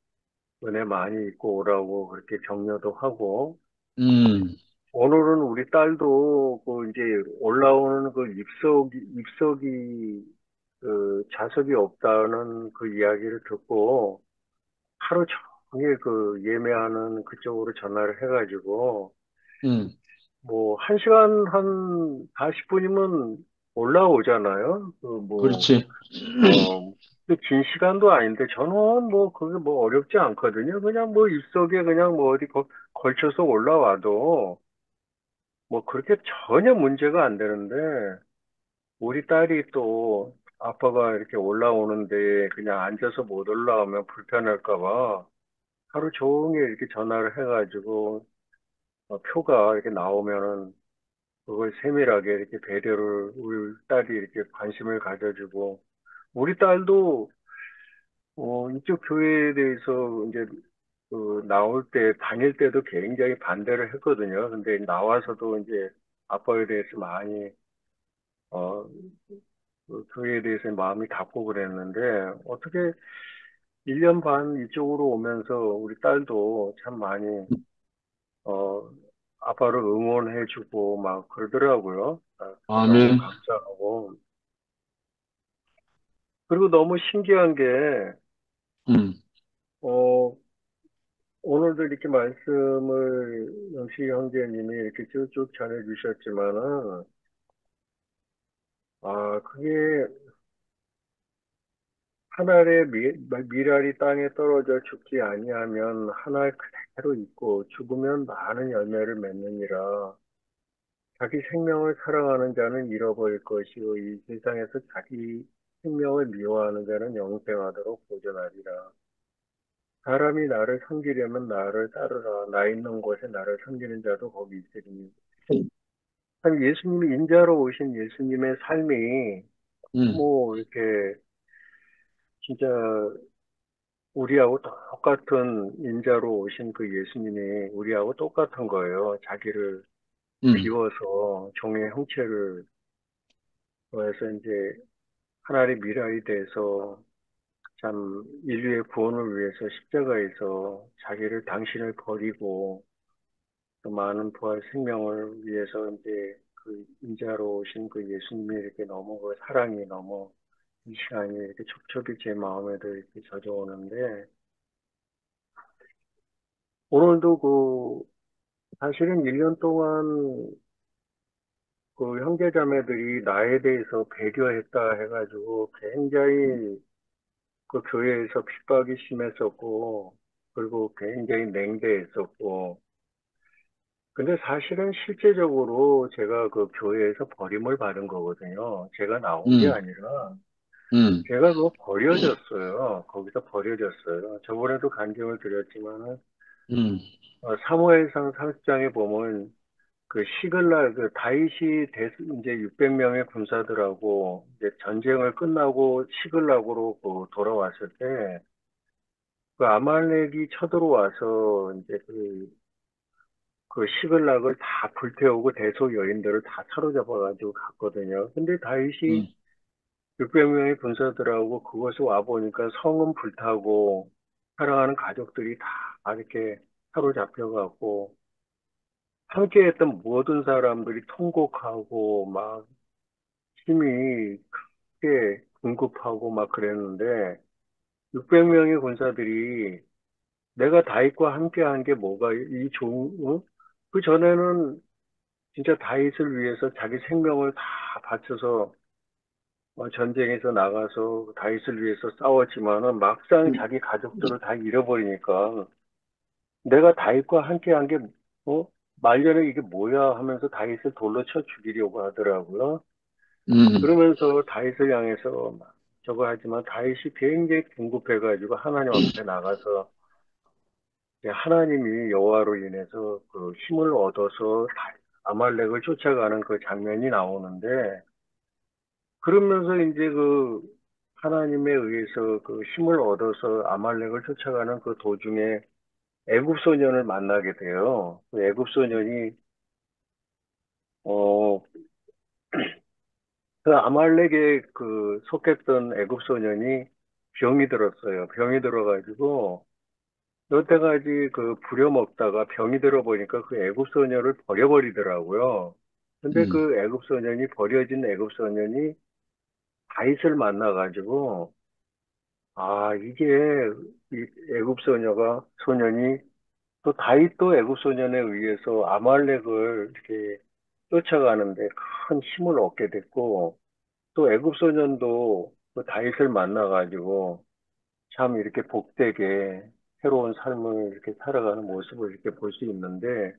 은혜 많이 입고 오라고 그렇게 격려도 하고 음, 오늘은 우리 딸도 그 이제 올라오는 그 입석이 그 좌석이 없다는 그 이야기를 듣고 하루 종일 그 예매하는 그쪽으로 전화를 해가지고 음, 뭐 1시간 한 40분이면 올라오잖아요. 그렇지. 어, 긴 시간도 아닌데 저는 뭐 그게 뭐 어렵지 않거든요. 그냥 뭐 입석에 그냥 뭐 어디 걸쳐서 올라와도 뭐 그렇게 전혀 문제가 안 되는데 우리 딸이 또 아빠가 이렇게 올라오는데 그냥 앉아서 못 올라오면 불편할까 봐 하루 종일 이렇게 전화를 해가지고 표가 이렇게 나오면은 그걸 세밀하게 이렇게 배려를 우리 딸이 이렇게 관심을 가져주고 우리 딸도 이쪽 교회에 대해서 이제 나올 때 다닐 때도 굉장히 반대를 했거든요. 근데 나와서도 이제 아빠에 대해서 많이 어, 그 교회에 대해서 마음이 닫고 그랬는데 어떻게 1년 반 이쪽으로 오면서 우리 딸도 참 많이 어, 아빠를 응원해주고 막 그러더라고요. 너무 아멘. 감사하고 그리고 너무 신기한 게 음, 어, 오늘도 이렇게 말씀을 영식 형제님이 이렇게 쭉쭉 전해주셨지만은 그게 한 알의 밀알이 땅에 떨어져 죽지 아니하면 한 알 그대로 있고 죽으면 많은 열매를 맺느니라. 자기 생명을 사랑하는 자는 잃어버릴 것이요 이 세상에서 자기 생명을 미워하는 자는 영생하도록 보존하리라. 사람이 나를 섬기려면 나를 따르라. 나 있는 곳에 나를 섬기는 자도 거기 있으리니. 참 예수님이 인자로 오신 예수님의 삶이 음, 뭐 이렇게 진짜 우리하고 똑같은 인자로 오신 그 예수님이 우리하고 똑같은 거예요. 자기를 음, 비워서 종의 형체를 해서 이제 하나님의 미라에 대해서 참 인류의 구원을 위해서 십자가에서 자기를 당신을 버리고 또 많은 부활 생명을 위해서 이제 그 인자로 오신 그 예수님이 이렇게 너무 그 사랑이 너무 이 시간이 이렇게 촉촉이 제 마음에도 이렇게 젖어오는데 오늘도 사실은 1년 동안 그 형제자매들이 나에 대해서 배려했다 해가지고 굉장히 그 교회에서 핍박이 심했었고 그리고 굉장히 냉대했었고 근데 사실은 실제적으로 제가 그 교회에서 버림을 받은 거거든요. 제가 나온 게 음, 아니라 음, 제가 그거 버려졌어요. 거기서 버려졌어요. 저번에도 간증을 드렸지만은 음, 사무엘상 30장에 보면 그 시글락 그 다윗이 이제 600명의 군사들하고 이제 전쟁을 끝나고 시글락으로 돌아왔을 때 그 아말렉이 쳐들어와서 이제 그 시글락을 다 불태우고 대소 여인들을 다 사로잡아가지고 갔거든요. 근데 다윗이 음, 600명의 군사들하고 그곳에 와 보니까 성은 불타고 사랑하는 가족들이 다 이렇게 사로잡혀가고 함께했던 모든 사람들이 통곡하고 막 힘이 크게 궁급하고 막 그랬는데 600명의 군사들이 내가 다윗과 함께한 게 뭐가 이 좋은 그 전에는 진짜 다윗을 위해서 자기 생명을 다 바쳐서 전쟁에서 나가서 다윗을 위해서 싸웠지만은 막상 음, 자기 가족들을 다 잃어버리니까 내가 다윗과 함께 한 게, 어? 말년에 이게 뭐야 하면서 다윗을 돌로 쳐 죽이려고 하더라고요. 음, 그러면서 다윗을 향해서 막 저거 하지만 다윗이 굉장히 궁급해가지고 하나님 앞에 나가서 이제 하나님이 여호와로 인해서 그 힘을 얻어서 아말렉을 쫓아가는 그 장면이 나오는데 그러면서 이제 그 하나님에 의해서 그 힘을 얻어서 아말렉을 쫓아가는 그 도중에 애굽 소년을 만나게 돼요. 그 애굽 소년이 어, 그 아말렉에 그 속했던 애굽 소년이 병이 들었어요. 병이 들어가지고 여태까지 그 부려먹다가 병이 들어보니까 그 애굽 소년을 버려버리더라고요. 근데 음, 그 애굽 소년이 버려진 애굽 소년이 다윗을 만나가지고 아 이게 이 애굽 소년이 또 다윗도 애굽 소년에 의해서 아말렉을 이렇게 쫓아가는데 큰 힘을 얻게 됐고 또 애굽 소년도 그 다윗을 만나가지고 참 이렇게 복되게 새로운 삶을 이렇게 살아가는 모습을 이렇게 볼 수 있는데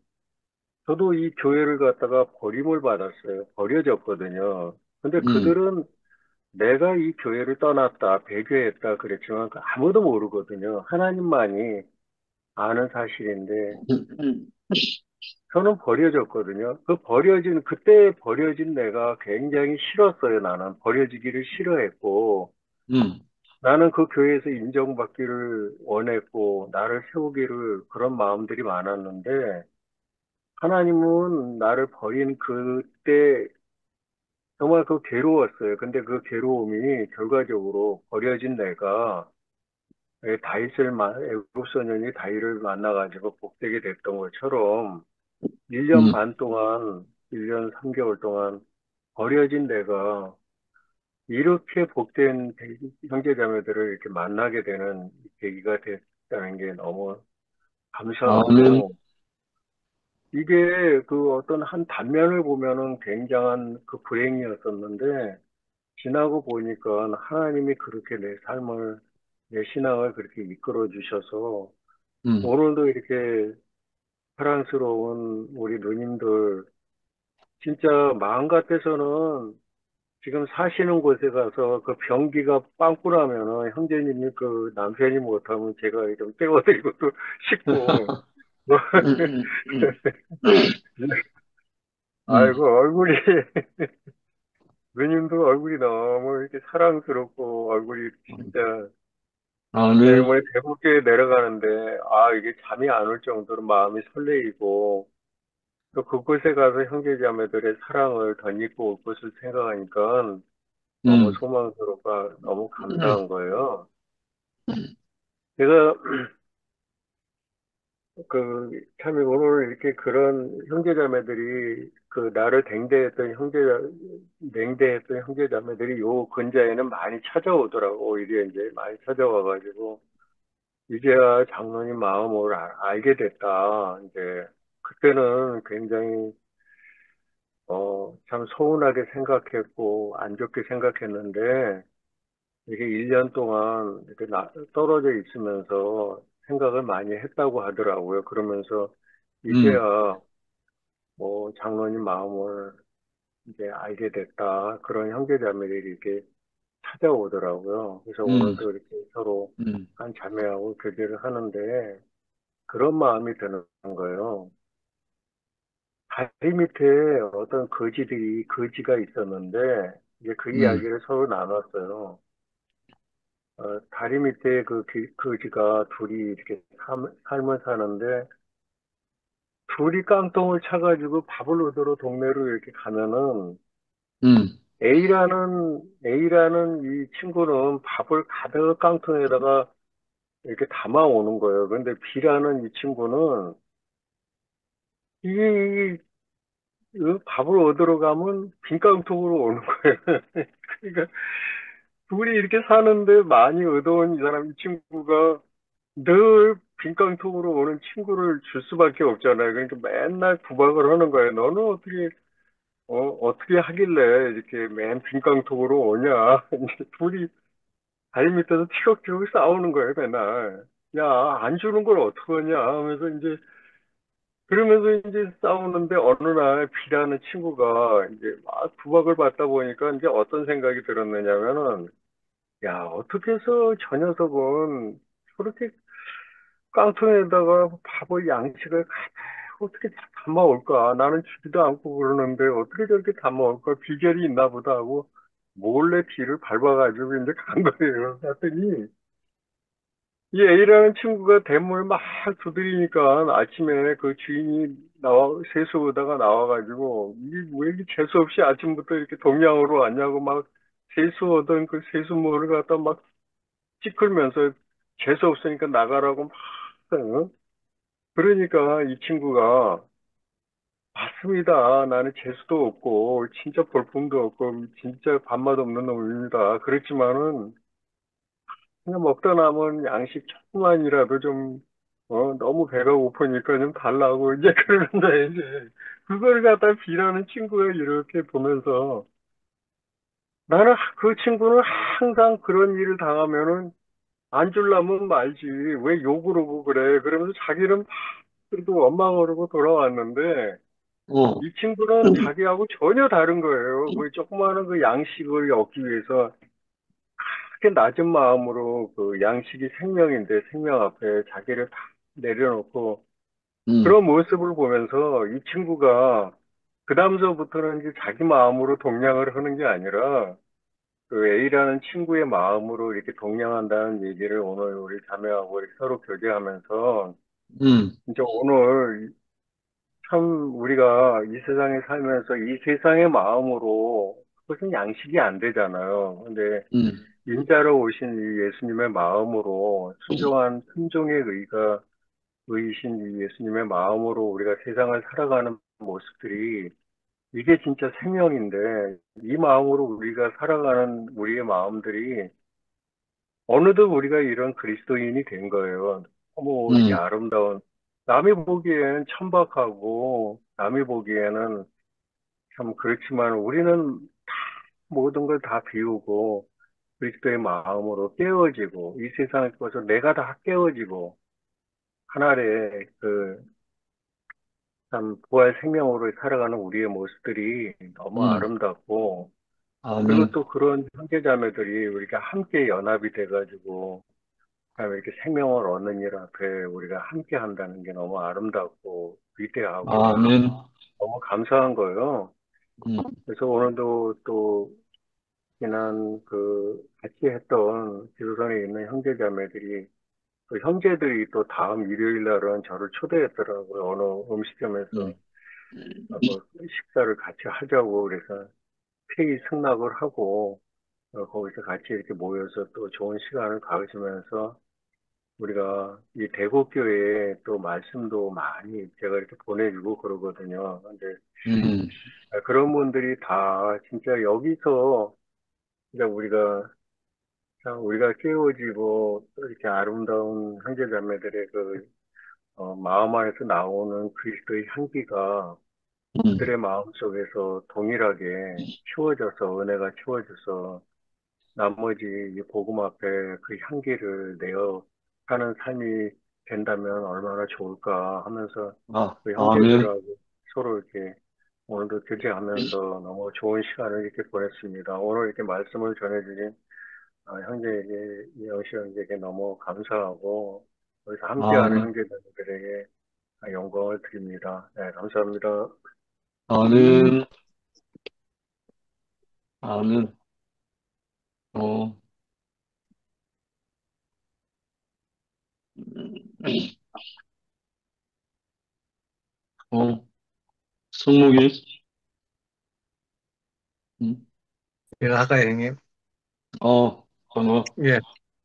저도 이 교회를 갖다가 버림을 받았어요. 버려졌거든요. 근데 음, 그들은 내가 이 교회를 떠났다, 배교했다 그랬지만 아무도 모르거든요. 하나님만이 아는 사실인데 음, 저는 버려졌거든요. 그때 버려진 내가 굉장히 싫었어요. 나는 버려지기를 싫어했고, 음, 나는 그 교회에서 인정받기를 원했고, 나를 세우기를 그런 마음들이 많았는데, 하나님은 나를 버린 그때 정말 그 괴로웠어요. 근데 그 괴로움이 결과적으로 버려진 내가 애굽 소년이 다윗을 만나가지고 복되게 됐던 것처럼 1년 음, 반 동안, 1년 3개월 동안 버려진 내가 이렇게 복된 형제자매들을 이렇게 만나게 되는 계기가 됐다는 게 너무 아멘. 감사하고, 이게 그 어떤 한 단면을 보면은 굉장한 그 불행이었었는데, 지나고 보니까 하나님이 그렇게 내 삶을, 내 신앙을 그렇게 이끌어 주셔서, 음, 오늘도 이렇게 사랑스러운 우리 누님들, 진짜 마음 같아서는 지금 사시는 곳에 가서 그 변기가 빵꾸 나면은 형제님이 그 남편이 못하면 제가 좀 떼어드리고도 싶고, 음, 아이고, 얼굴이, 누님도 얼굴이 너무 이렇게 사랑스럽고, 얼굴이 진짜, 아멘. 뭐 대북에 내려가는데, 아, 이게 잠이 안 올 정도로 마음이 설레이고, 또 그곳에 가서 형제자매들의 사랑을 덧입고 올 것을 생각하니까 너무 음, 소망스럽고 너무 음, 감사한 거예요. 제가 참, 오늘 이렇게 그런 형제자매들이, 나를 냉대했던 형제자매들이 요 근자에는 많이 찾아오더라고. 오히려 이제 많이 찾아와가지고, 이제야 장로님 마음을 알게 됐다. 이제, 그때는 굉장히, 참 서운하게 생각했고, 안 좋게 생각했는데, 이게 1년 동안 이렇게 떨어져 있으면서 생각을 많이 했다고 하더라고요. 그러면서 음, 이제야 뭐 장로님 마음을 이제 알게 됐다. 그런 형제자매들이 이렇게 찾아오더라고요. 그래서 음, 오늘도 이렇게 서로 음, 한 자매하고 교제를 하는데 그런 마음이 드는 거예요. 다리 밑에 어떤 거지가 있었는데 이제 그 음, 이야기를 서로 나눴어요. 다리 밑에 거지가 둘이 이렇게 삶을 사는데 둘이 깡통을 차가지고 밥을 얻으러 동네로 이렇게 가면은 음, A라는 이 친구는 밥을 가득 깡통에다가 이렇게 담아 오는 거예요. 그런데 B라는 이 친구는 이게 밥을 얻으러 가면 빈 깡통으로 오는 거예요. 그러니까 둘이 이렇게 사는데 많이 얻어온 이 친구가 늘 빈깡통으로 오는 친구를 줄 수밖에 없잖아요. 그러니까 맨날 구박을 하는 거예요. 너는 어떻게 어떻게 하길래 이렇게 맨 빈깡통으로 오냐. 이제 둘이 다리 밑에서 티격태격 싸우는 거예요, 맨날. 야, 안 주는 걸 어떡하냐 하면서 이제, 그러면서 이제 싸우는데 어느 날 B라는 친구가 이제 막 구박을 받다 보니까 이제 어떤 생각이 들었느냐면은, 야, 어떻게 해서 저 녀석은 저렇게 깡통에다가 밥을 양식을 어떻게 다 담아올까? 나는 주지도 않고 그러는데 어떻게 저렇게 담아올까? 비결이 있나 보다 하고 몰래 뒤를 밟아가지고 이제 간 거예요. 그랬더니 이 A라는 친구가 대문을 막 두드리니까 아침에 그 주인이 세수하다가 나와가지고 이게 왜 이렇게 재수 없이 아침부터 이렇게 동양으로 왔냐고 막 세수하던 그 세수물을 갖다 막 찌끌면서 재수 없으니까 나가라고 막 어? 그러니까 이 친구가 맞습니다. 나는 재수도 없고 진짜 볼품도 없고 진짜 밥맛 없는 놈입니다. 그렇지만은 그냥 먹다 남은 양식 조금만이라도 좀 너무 배가 고프니까 좀 달라고 이제 그러는데 이제 그걸 갖다 비라는 친구가 이렇게 보면서 나는 그 친구는 항상 그런 일을 당하면은 안 줄라면 말지 왜 욕을 하고 그래 그러면서 자기는 막 그래도 원망을 하고 돌아왔는데 어, 이 친구는 자기하고 전혀 다른 거예요. 그 조그마한 그 양식을 얻기 위해서 크게 낮은 마음으로 그 양식이 생명인데 생명 앞에 자기를 다 내려놓고 음, 그런 모습을 보면서 이 친구가 그 다음서부터는 이제 자기 마음으로 동냥을 하는 게 아니라 그 A라는 친구의 마음으로 이렇게 동냥한다는 얘기를 오늘 우리 자매하고 이렇게 서로 교제하면서 음, 이제 오늘 참 우리가 이 세상에 살면서 이 세상의 마음으로 그것은 양식이 안 되잖아요. 근데 음, 인자로 오신 이 예수님의 마음으로 순종한 순종의 의가 의이신 이 예수님의 마음으로 우리가 세상을 살아가는 모습들이 이게 진짜 생명인데 이 마음으로 우리가 살아가는 우리의 마음들이 어느덧 우리가 이런 그리스도인이 된 거예요. 너무 이렇게 음, 아름다운 남이 보기엔 천박하고 남이 보기에는 참 그렇지만 우리는 모든 걸 다 비우고 그리스도의 마음으로 깨어지고 이 세상에 거서 내가 다 깨어지고 하나의 그 참 부활 생명으로 살아가는 우리의 모습들이 너무 음, 아름답고 그리고 아멘, 또 그런 형제자매들이 우리가 함께 연합이 돼가지고 그다음에 이렇게 생명을 얻는 일 앞에 우리가 함께 한다는 게 너무 아름답고 위대하고 아멘, 너무 감사한 거예요. 음, 그래서 오늘도 또 지난 그 같이 했던 지도선에 있는 형제자매들이 그 형제들이 또 다음 일요일 날은 저를 초대했더라고요. 어느 음, 음식점에서 뭐 식사를 같이 하자고 그래서 회의 승낙을 하고 거기서 같이 이렇게 모여서 또 좋은 시간을 가지면서 우리가 이 대구교회에 또 말씀도 많이 제가 이렇게 보내주고 그러거든요. 근데 음, 그런 분들이 다 진짜 여기서 진짜 우리가 깨워지고 또 이렇게 아름다운 형제자매들의 그 마음 안에서 나오는 그리스도의 향기가 음, 그들의 마음 속에서 동일하게 채워져서 은혜가 채워져서 나머지 이 복음 앞에 그 향기를 내어 가는 삶이 된다면 얼마나 좋을까 하면서 그 아멘, 형제들하고 서로 이렇게 오늘도 교제하면서 너무 좋은 시간을 이렇게 보냈습니다. 오늘 이렇게 말씀을 전해주신 형제에게, 이영시 형제에게 너무 감사하고 여기서 함께하는 아멘, 형제들에게 영광을 드립니다. 네, 감사합니다. 아멘, 아멘, 어, 어, 성목이, 음, 제가 할까요, 형님? 번호, 예,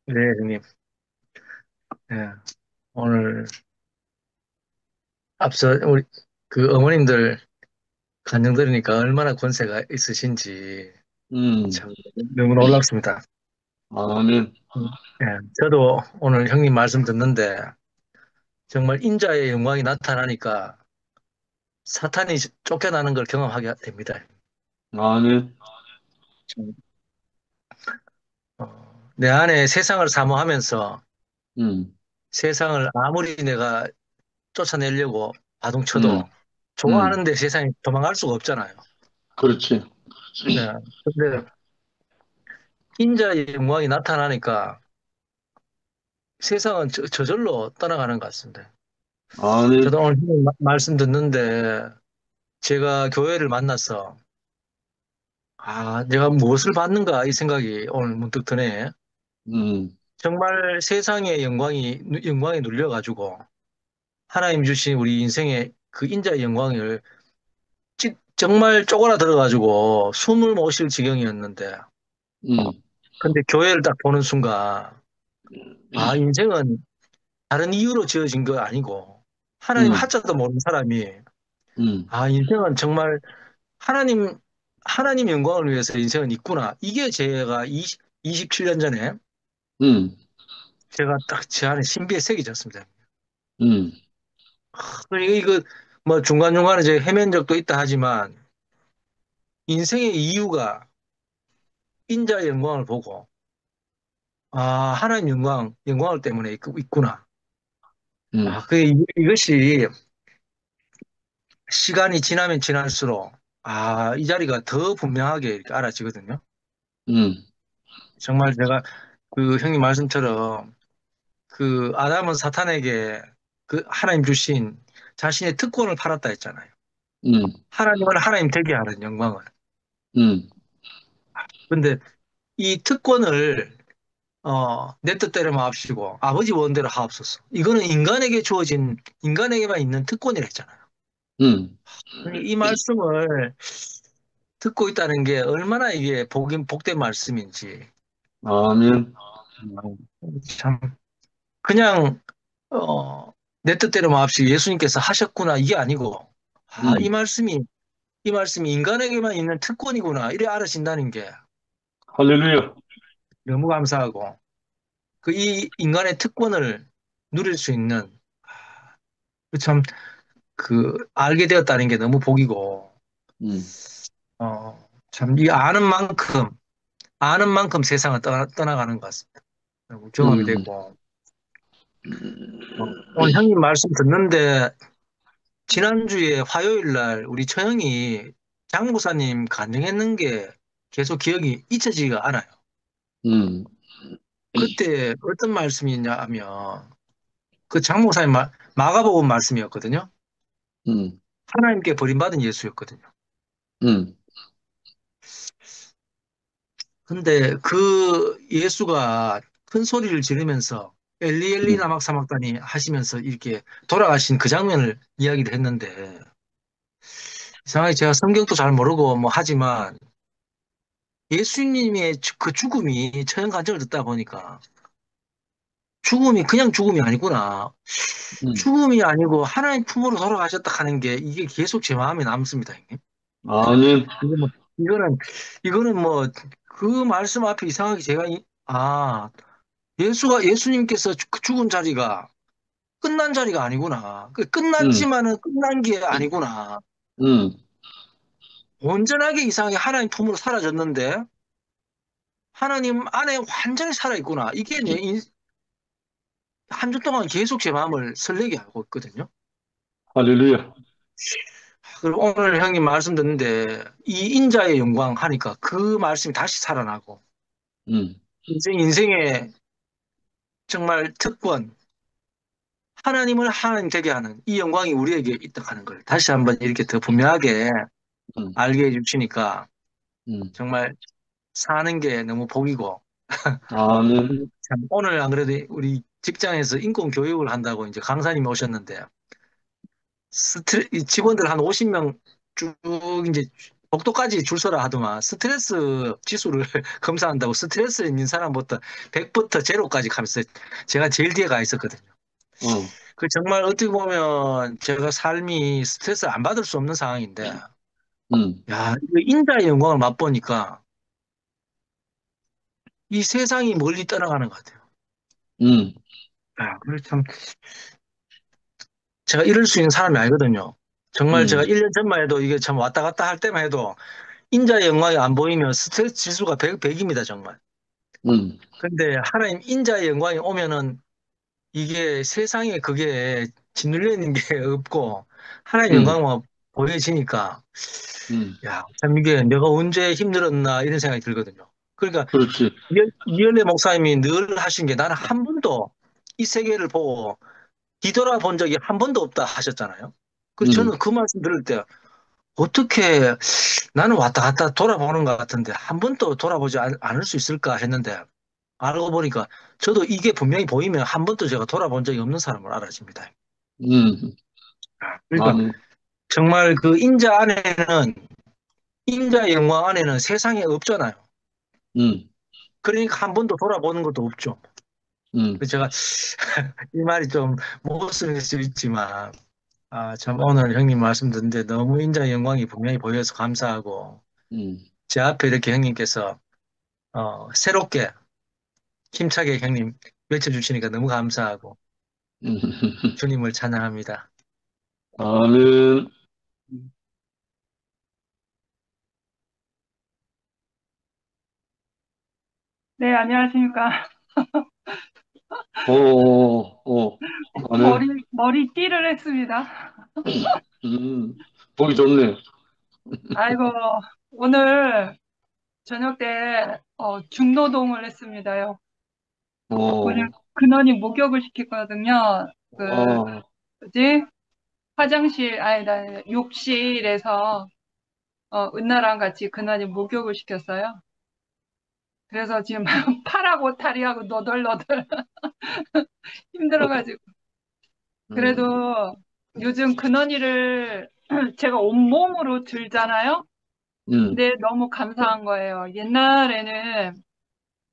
네, 형님. 예, 오늘 앞서 우리 그 어머님들 간증 들으니까 얼마나 권세가 있으신지 음, 참 너무 놀랍습니다. 아멘, 예, 저도 오늘 형님 말씀 듣는데 정말 인자의 영광이 나타나니까 사탄이 쫓겨나는 걸 경험하게 됩니다. 아멘. 참, 내 안에 세상을 사모하면서 음, 세상을 아무리 내가 쫓아내려고 음, 바둥쳐도 음. 좋아하는데 세상에 도망갈 수가 없잖아요. 그렇지. 네. 근데 인자의 영광이 나타나니까 세상은 저절로 떠나가는 것 같습니다. 아멘. 저도 오늘 말씀 듣는데 제가 교회를 만나서 내가 무엇을 받는가 이 생각이 오늘 문득 드네. 음, 정말 세상의 영광에 눌려가지고 하나님 주신 우리 인생의 그 인자의 영광을 정말 쪼그라들어가지고 숨을 못 쉴 지경이었는데 음, 근데 교회를 딱 보는 순간 인생은 다른 이유로 지어진 거 아니고 하나님 음, 하자도 모르는 사람이 음, 인생은 정말 하나님 하나님 영광을 위해서 인생은 있구나. 이게 제가 27년 전에 음, 제가 딱 제 안에 신비의 색이 졌습니다. 음, 이거 뭐 중간중간에 제가 헤맨 적도 있다 하지만 인생의 이유가 인자의 영광을 보고 하나님 영광을 때문에 있구나. 음, 이것이 시간이 지나면 지날수록 이 자리가 더 분명하게 이렇게 알아지거든요. 음, 정말 제가 그 형님 말씀처럼 그 아담은 사탄에게 그 하나님 주신 자신의 특권을 팔았다 했잖아요. 음, 하나님은 하나님 되게 하는 영광을. 음. 근데 이 특권을 내 뜻대로 마옵시고 아버지 원대로 하옵소서. 이거는 인간에게만 있는 특권이라 했잖아요. 음. 이 말씀을 듣고 있다는 게 얼마나 이게 복된 말씀인지. 아멘. 참 그냥 내 뜻대로 마옵시고 예수님께서 하셨구나 이게 아니고 이 음. 말씀이 인간에게만 있는 특권이구나 이래 알아진다는 게 할렐루야. 너무 감사하고 이 인간의 특권을 누릴 수 있는 참 알게 되었다는 게 너무 복이고 음, 참 이 아는 만큼 세상을 떠나가는 것 같습니다. 너무 경험이 음, 되고 오늘 형님 말씀 듣는데 지난주에 화요일 날 우리 처형이 장목사님 간증했는 게 계속 기억이 잊혀지지가 않아요. 음, 그때 어떤 말씀이냐 하면 그 장목사님 마가복음 말씀이었거든요. 음, 하나님께 버림받은 예수였거든요. 음, 근데 그 예수가 큰 소리를 지르면서 엘리 엘리 음. 라막 사막다니 하시면서 이렇게 돌아가신 그 장면을 이야기를 했는데 이상하게 제가 성경도 잘 모르고 뭐 하지만 예수님의 그 죽음이 처형 간증을 듣다 보니까 죽음이 그냥 죽음이 아니구나. 음. 죽음이 아니고 하나님 품으로 돌아가셨다 하는 게 이게 계속 제 마음에 남습니다. 형님. 아멘. 이거 뭐, 이거는 뭐 그 말씀 앞에 이상하게 제가 예수님께서 그 죽은 자리가 끝난 자리가 아니구나. 음, 끝났지만은 끝난 게 아니구나. 음. 온전하게 이상하게 하나님 품으로 사라졌는데 하나님 안에 완전히 살아있구나. 이게 한 주 동안 계속 제 마음을 설레게 하고 있거든요. 할렐루야. 그리고 오늘 형님 말씀 듣는데 이 인자의 영광 하니까 그 말씀이 다시 살아나고 음, 인생의 정말 특권, 하나님을 하나님 되게 하는 이 영광이 우리에게 있다 하는 걸 다시 한번 이렇게 더 분명하게 음, 알게 해주시니까 음. 정말 사는 게 너무 복이고 아멘. 참 오늘 안 그래도 우리 직장에서 인권 교육을 한다고 이제 강사님이 오셨는데 이 직원들 한 50명 쭉 이제 복도까지 줄 서라 하더만 스트레스 지수를 검사한다고 스트레스 있는 사람부터 100부터 제로까지 가면서 제가 제일 뒤에 가 있었거든요. 어, 정말 어떻게 보면 제가 삶이 스트레스 안 받을 수 없는 상황인데 음, 이거 인자의 영광을 맛보니까 이 세상이 멀리 떠나가는 것 같아요. 음, 그래서 참 제가 이럴 수 있는 사람이 아니거든요. 정말 제가 음, 1년 전만 해도 이게 참 왔다 갔다 할 때만 해도 인자의 영광이 안 보이면 스트레스 지수가 100입니다, 정말. 음, 근데 하나님 인자의 영광이 오면은 이게 세상에 그게 짓눌려 있는 게 없고 하나님 음, 영광만 보여지니까 음. 야, 참 이게 내가 언제 힘들었나 이런 생각이 들거든요. 그러니까 그렇지. 이현래 목사님이 늘 하신 게 나는 한 번도 이 세계를 보고 뒤돌아본 적이 한 번도 없다 하셨잖아요. 그래서 음, 저는 그 말씀 들을 때 어떻게 나는 왔다 갔다 돌아보는 것 같은데 한 번도 돌아보지 않을 수 있을까 했는데 알고 보니까 저도 이게 분명히 보이면 한 번도 제가 돌아본 적이 없는 사람을 알아집니다. 음. 그러니까 아멘. 정말 그 인자의 영광 안에는 세상에 없잖아요. 음, 그러니까 한 번도 돌아보는 것도 없죠. 음, 그래서 제가 이 말이 좀 못쓸 수 있지만 참 오늘 형님 말씀 듣는데 너무 인자의 영광이 분명히 보여서 감사하고 음. 제 앞에 이렇게 형님께서 새롭게 힘차게 형님 외쳐주시니까 너무 감사하고 음. 주님을 찬양합니다. 아멘. 네, 안녕하십니까. 아멘. 머리띠를 했습니다. 음, 보기 좋네. 아이고, 오늘 저녁 때, 중노동을 했습니다요. 오늘 어, 근원이 목욕을 시켰거든요. 그, 아, 뭐지? 화장실, 아니다, 욕실에서, 은나랑 같이 근원이 목욕을 시켰어요. 그래서 지금 팔하고 다리하고 너덜너덜 힘들어가지고. 음, 그래도 요즘 근원이를 제가 온몸으로 들잖아요. 음, 근데 너무 감사한 거예요. 옛날에는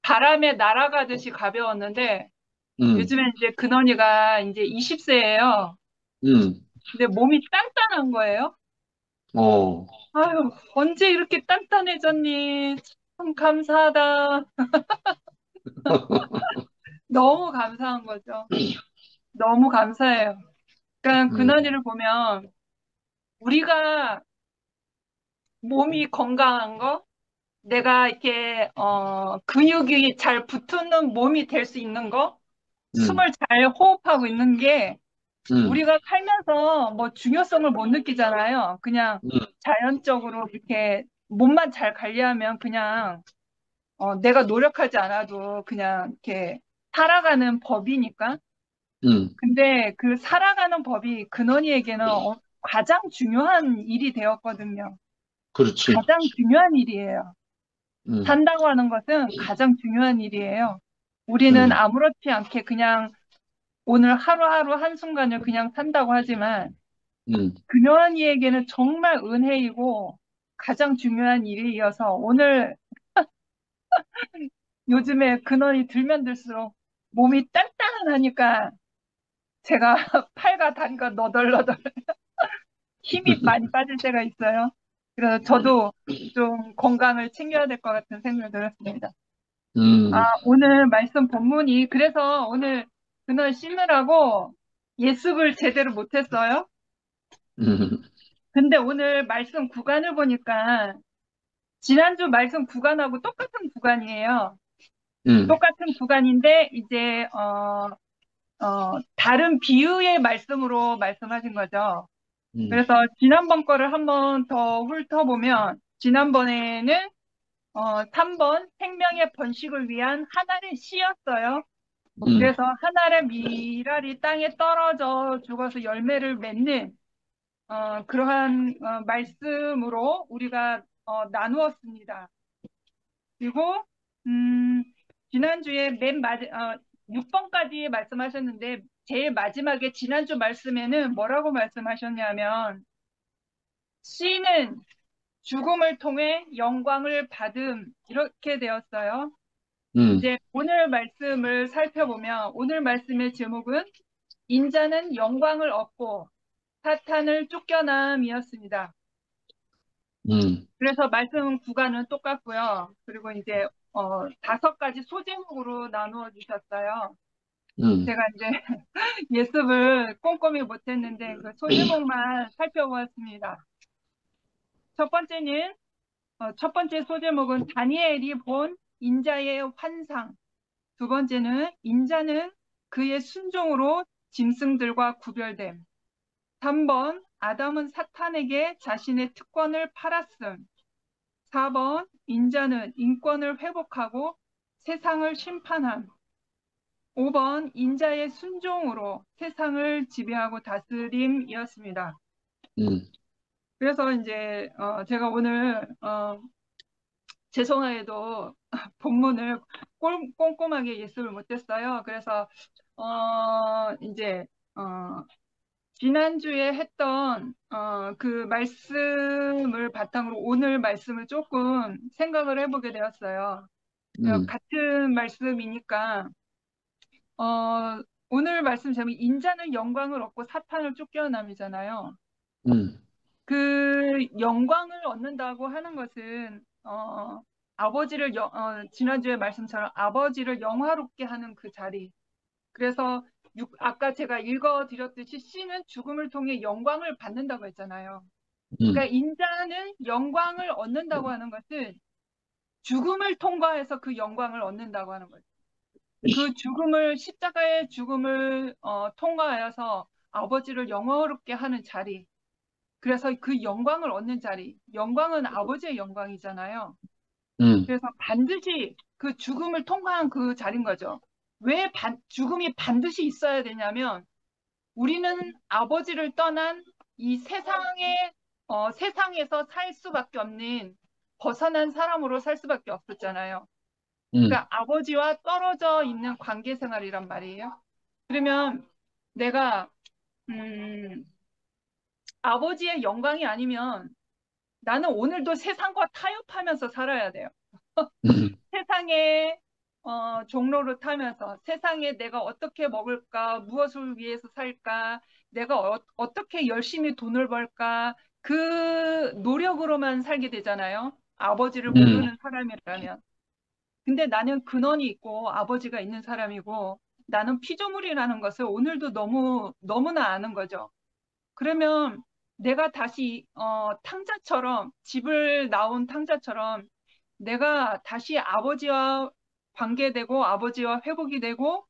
바람에 날아가듯이 가벼웠는데 음, 요즘엔 이제 근원이가 이제 20세예요. 음, 근데 몸이 단단한 거예요. 어, 아유, 언제 이렇게 단단해졌니? 참 감사하다. 너무 감사한 거죠. 너무 감사해요. 그러니까 음, 근원이를 보면 우리가 몸이 건강한 거, 내가 이렇게 근육이 잘 붙는 몸이 될 수 있는 거, 음, 숨을 잘 호흡하고 있는 게 음, 우리가 살면서 뭐 중요성을 못 느끼잖아요. 그냥 음, 자연적으로 이렇게 몸만 잘 관리하면 그냥 내가 노력하지 않아도 그냥 이렇게 살아가는 법이니까. 음, 근데 그 살아가는 법이 근원이에게는 가장 중요한 일이 되었거든요. 그렇지. 가장 중요한 일이에요. 음, 산다고 하는 것은 가장 중요한 일이에요. 우리는 음, 아무렇지 않게 그냥 오늘 하루하루 한순간을 그냥 산다고 하지만 음, 근원이에게는 정말 은혜이고 가장 중요한 일이어서 오늘 요즘에 근원이 들면 들수록 몸이 단단하니까 제가 팔과 다리가 너덜너덜 힘이 많이 빠질 때가 있어요. 그래서 저도 좀 건강을 챙겨야 될 것 같은 생각이 들었습니다. 음, 오늘 말씀 본문이 그래서 오늘 그날 씻느라고 예습을 제대로 못했어요. 음, 근데 오늘 말씀 구간을 보니까 지난주 말씀 구간하고 똑같은 구간이에요. 음, 똑같은 구간인데 이제 다른 비유의 말씀으로 말씀하신 거죠. 음, 그래서 지난번 거를 한번 더 훑어보면 지난번에는 3번 생명의 번식을 위한 하나의 씨였어요. 음, 그래서 하나의 미랄이 땅에 떨어져 죽어서 열매를 맺는 그러한 말씀으로 우리가 나누었습니다. 그리고 지난주에 6번까지 말씀하셨는데 제일 마지막에 지난주 말씀에는 뭐라고 말씀하셨냐면 씨는 죽음을 통해 영광을 받음 이렇게 되었어요. 음, 이제 오늘 말씀을 살펴보면 오늘 말씀의 제목은 인자는 영광을 얻고 사탄을 쫓겨남이었습니다. 음, 그래서 말씀 구간은 똑같고요. 그리고 이제 5가지 소제목으로 나누어 주셨어요. 음, 제가 이제 예습을 꼼꼼히 못했는데 그 소제목만 살펴보았습니다. 첫 번째는 첫 번째 소제목은 다니엘이 본 인자의 환상. 두 번째는 인자는 그의 순종으로 짐승들과 구별됨. 3번 아담은 사탄에게 자신의 특권을 팔았음. 4번 인자는 인권을 회복하고 세상을 심판함. 5번 인자의 순종으로 세상을 지배하고 다스림이었습니다. 그래서 이제 제가 오늘 죄송하게도 본문을 꼼꼼하게 예습을 못했어요. 그래서 이제 지난주에 했던 그 말씀을 바탕으로 오늘 말씀을 조금 생각을 해보게 되었어요. 같은 말씀이니까 오늘 말씀 제목이 인자는 영광을 얻고 사탄을 쫓겨남이잖아요. 그 영광을 얻는다고 하는 것은 아버지를 지난주에 말씀처럼 아버지를 영화롭게 하는 그 자리. 그래서 아까 제가 읽어드렸듯이 씨는 죽음을 통해 영광을 받는다고 했잖아요. 그러니까 인자는 영광을 얻는다고 하는 것은 죽음을 통과해서 그 영광을 얻는다고 하는 거죠. 그 죽음을 십자가의 죽음을 통과하여서 아버지를 영화롭게 하는 자리. 그래서 그 영광을 얻는 자리. 영광은 아버지의 영광이잖아요. 그래서 반드시 그 죽음을 통과한 그 자리인 거죠. 왜 죽음이 반드시 있어야 되냐면 우리는 아버지를 떠난 이 세상에서 살 수밖에 없는 벗어난 사람으로 살 수밖에 없었잖아요. 그러니까 아버지와 떨어져 있는 관계 생활이란 말이에요. 그러면 내가 아버지의 영광이 아니면 나는 오늘도 세상과 타협하면서 살아야 돼요. 세상의 종로를 타면서 세상에 내가 어떻게 먹을까, 무엇을 위해서 살까, 내가 어떻게 열심히 돈을 벌까, 그 노력으로만 살게 되잖아요. 아버지를 모르는 사람이라면. 근데 나는 근원이 있고 아버지가 있는 사람이고 나는 피조물이라는 것을 오늘도 너무나 아는 거죠. 그러면 내가 다시 탕자처럼 집을 나온 탕자처럼 내가 다시 아버지와 관계되고 아버지와 회복이 되고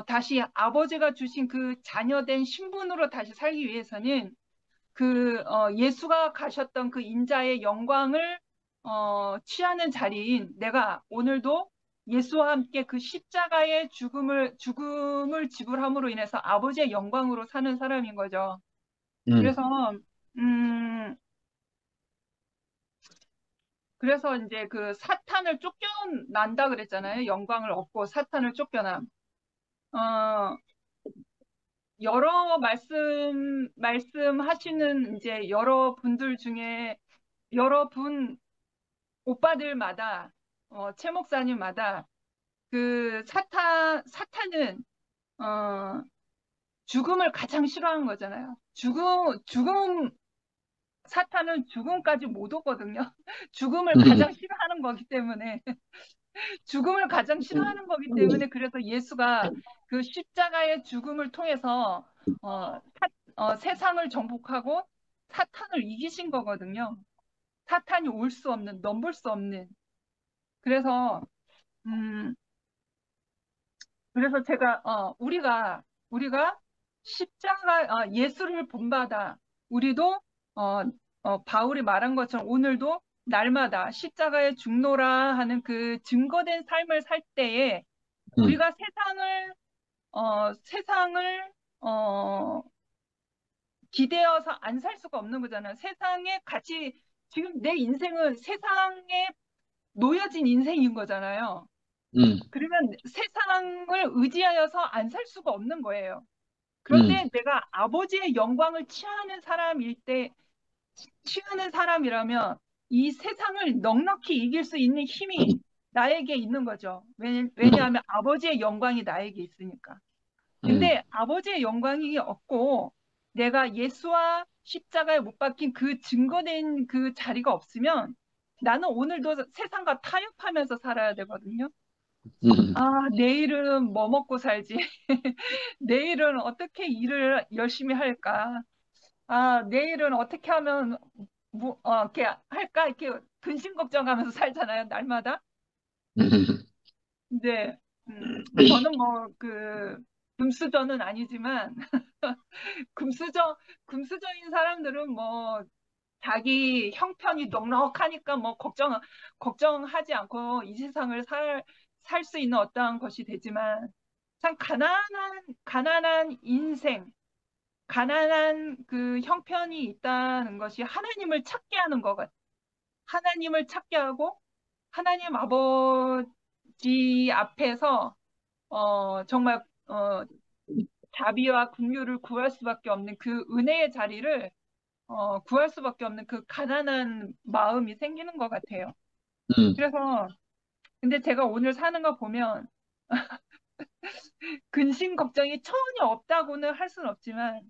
다시 아버지가 주신 그 자녀된 신분으로 다시 살기 위해서는 그 예수가 가셨던 그 인자의 영광을 취하는 자리인 내가 오늘도 예수와 함께 그 십자가의 죽음을 지불함으로 인해서 아버지의 영광으로 사는 사람인 거죠. 그래서 이제 그 사탄을 쫓겨난다 그랬잖아요. 영광을 얻고 사탄을 쫓겨남. 여러 말씀하시는 이제 여러 분들 중에 여러 분 오빠들마다 최 목사님마다 그 사탄은 죽음을 가장 싫어하는 거잖아요. 사탄은 죽음까지 못 오거든요. 죽음을 가장 싫어하는 거기 때문에 죽음을 가장 싫어하는 거기 때문에 그래서 예수가 그 십자가의 죽음을 통해서 세상을 정복하고 사탄을 이기신 거거든요. 사탄이 올 수 없는, 넘볼 수 없는. 그래서 제가 우리가 십자가 예수를 본받아 우리도 바울이 말한 것처럼 오늘도 날마다 십자가의 중노라 하는 그 증거된 삶을 살 때에 우리가 세상을 기대어서 안 살 수가 없는 거잖아요. 세상에 같이 지금 내 인생은 세상에 놓여진 인생인 거잖아요. 그러면 세상을 의지하여서 안 살 수가 없는 거예요. 그런데 내가 아버지의 영광을 취하는 사람이라면 이 세상을 넉넉히 이길 수 있는 힘이 나에게 있는 거죠. 왜냐하면 아버지의 영광이 나에게 있으니까. 근데 아버지의 영광이 없고 내가 예수와 십자가에 못 박힌 그 증거된 그 자리가 없으면 나는 오늘도 세상과 타협하면서 살아야 되거든요. 내일은 뭐 먹고 살지? 내일은 어떻게 일을 열심히 할까? 내일은 어떻게 하면 이렇게 할까? 이렇게 근심 걱정하면서 살잖아요, 날마다. 근데, 저는 뭐, 금수저는 아니지만, 금수저인 사람들은 뭐, 자기 형편이 넉넉하니까 뭐, 걱정하지 않고 이 세상을 살 수 있는 어떠한 것이 되지만, 참 가난한 인생, 가난한 그 형편이 있다는 것이 하나님을 찾게 하는 것 같아요. 하나님을 찾게 하고 하나님 아버지 앞에서 정말 자비와 긍휼을 구할 수밖에 없는 그 은혜의 자리를 구할 수밖에 없는 그 가난한 마음이 생기는 것 같아요. 그래서 근데 제가 오늘 사는 거 보면 근심 걱정이 전혀 없다고는 할 수는 없지만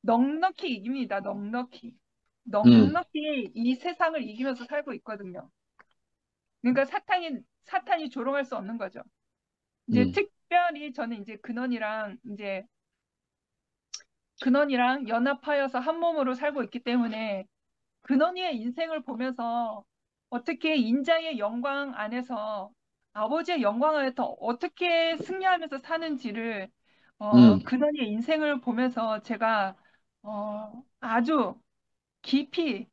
넉넉히 이깁니다. 넉넉히. 넉넉히 이 세상을 이기면서 살고 있거든요. 그러니까 사탄이 조롱할 수 없는 거죠. 이제 특별히 저는 이제 근원이랑 연합하여서 한 몸으로 살고 있기 때문에 근원이의 인생을 보면서 어떻게 인자의 영광 안에서 아버지의 영광 안에서 어떻게 승리하면서 사는지를 근원이의 인생을 보면서 제가 아주 깊이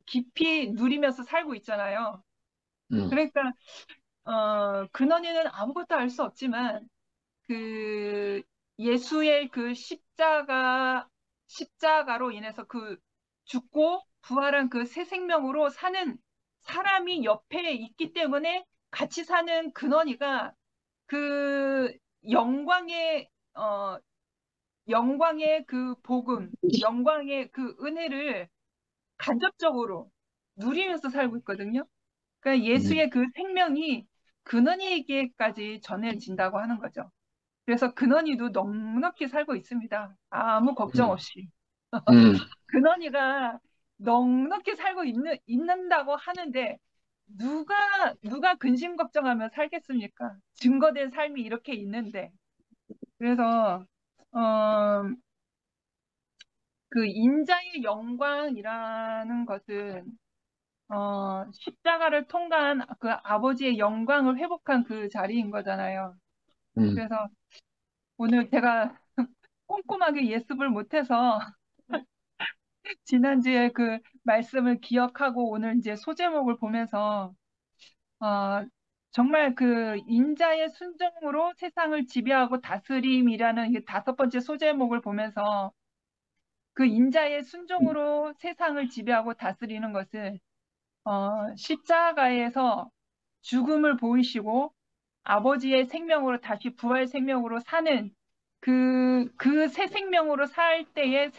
깊이 누리면서 살고 있잖아요. 그러니까 근원이는 아무것도 알 수 없지만 그 예수의 그 십자가로 인해서 그 죽고 부활한 그 새 생명으로 사는 사람이 옆에 있기 때문에 같이 사는 근원이가 그 영광의 영광의 그 복음, 영광의 그 은혜를 간접적으로 누리면서 살고 있거든요. 그러니까 예수의 그 생명이 근원이에게까지 전해진다고 하는 거죠. 그래서 근원이도 넉넉히 살고 있습니다. 아무 걱정 없이. 근원이가 넉넉히 살고 있는다고 하는데 누가 근심 걱정하며 살겠습니까? 증거된 삶이 이렇게 있는데. 그래서 그 인자의 영광이라는 것은 십자가를 통과한 그 아버지의 영광을 회복한 그 자리인 거잖아요. 그래서 오늘 제가 꼼꼼하게 예습을 못해서 지난주에 그 말씀을 기억하고 오늘 이제 소제목을 보면서 어, 정말 그 인자의 순종으로 세상을 지배하고 다스림이라는 이 다섯 번째 소제목을 보면서 그 인자의 순종으로 세상을 지배하고 다스리는 것을 십자가에서 죽음을 보이시고 아버지의 생명으로 다시 부활 생명으로 사는 그 새 생명으로 살 때에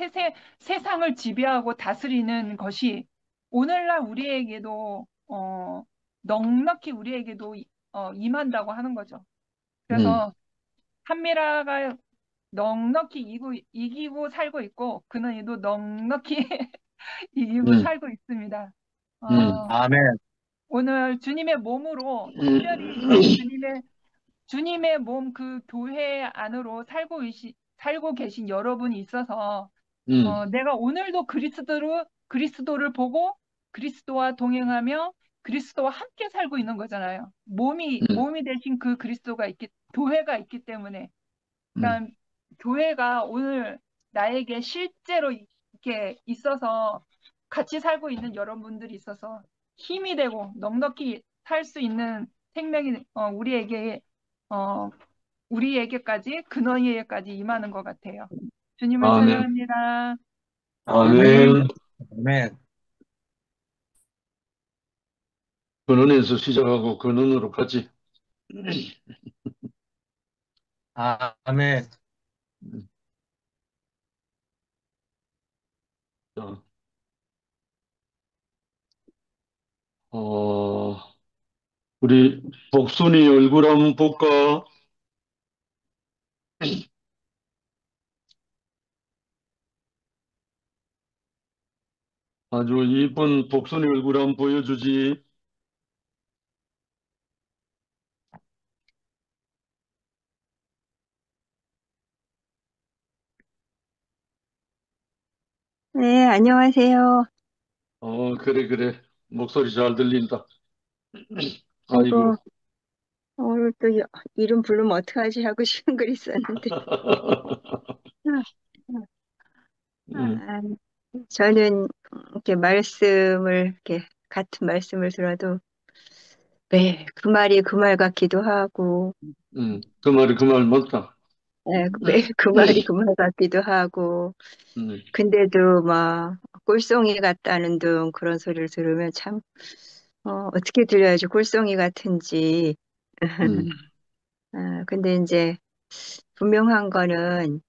세상을 지배하고 다스리는 것이 오늘날 우리에게도 넉넉히 우리에게도 임한다고 하는 거죠. 그래서 한미라가 넉넉히 이기고 살고 있고 그는 이도 넉넉히 이기고 살고 있습니다. 아멘. 오늘 주님의 몸으로 특별히 주님의 몸 그 교회 안으로 살고 계신 여러분이 있어서 내가 오늘도 그리스도를 보고 그리스도와 동행하며 그리스도와 함께 살고 있는 거잖아요. 몸이 대신 그 교회가 있기 때문에. 그러니까 교회가 오늘 나에게 실제로 이렇게 있어서 같이 살고 있는 여러분들이 있어서 힘이 되고 넉넉히 살 수 있는 생명이 어, 우리에게까지 근원에게까지 임하는 것 같아요. 주님을 아멘. 찬양합니다. 아멘. 아멘. 근원에서 시작하고 근원으로 가지. 아멘. 자, 어, 우리 복순이 얼굴 한번 볼까? 아주 이쁜 복순이 얼굴 한번 보여주지. 네, 안녕하세요. 그래, 그래. 목소리 잘 들린다. 아이고. 아이고, 오늘 또 이름 부르면 어떡하지 하고 싶은 글 있었는데. 음, 아, 저는 이렇게 말씀을, 이렇게 같은 말씀을 들어도 매 그 말이 그 말 같기도 하고, 그 말 맞다. 매 그 말이 그 말 같기도 하고, 음, 근데도 막 꿀송이 같다는 둥 그런 소리를 들으면 참, 어떻게 들려야지 꿀송이 같은지. 음, 근데 이제 분명한 거는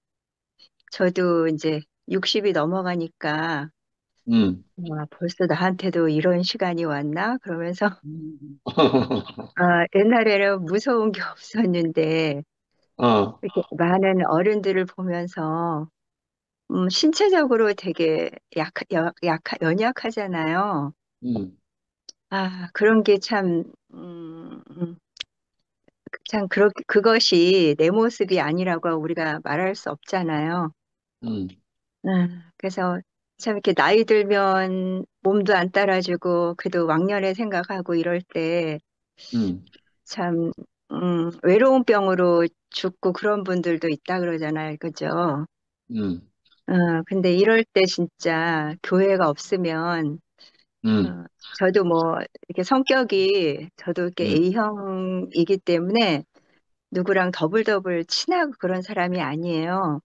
저도 이제 60이 넘어가니까 벌써 나한테도 이런 시간이 왔나? 그러면서 옛날에는 무서운 게 없었는데 아, 이렇게 많은 어른들을 보면서 신체적으로 되게 연약하잖아요. 그런 게 참, 참, 그것이 내 모습이 아니라고 우리가 말할 수 없잖아요. 음, 그래서 참 이렇게 나이 들면 몸도 안 따라주고 그래도 왕년에 생각하고 이럴 때 음, 참, 외로운 병으로 죽고 그런 분들도 있다 그러잖아요. 그죠? 음, 근데 이럴 때 진짜 교회가 없으면, 음, 어, 저도 뭐, 이렇게 성격이, 저도 이렇게 음, A형이기 때문에 누구랑 더블더블 친하고 그런 사람이 아니에요.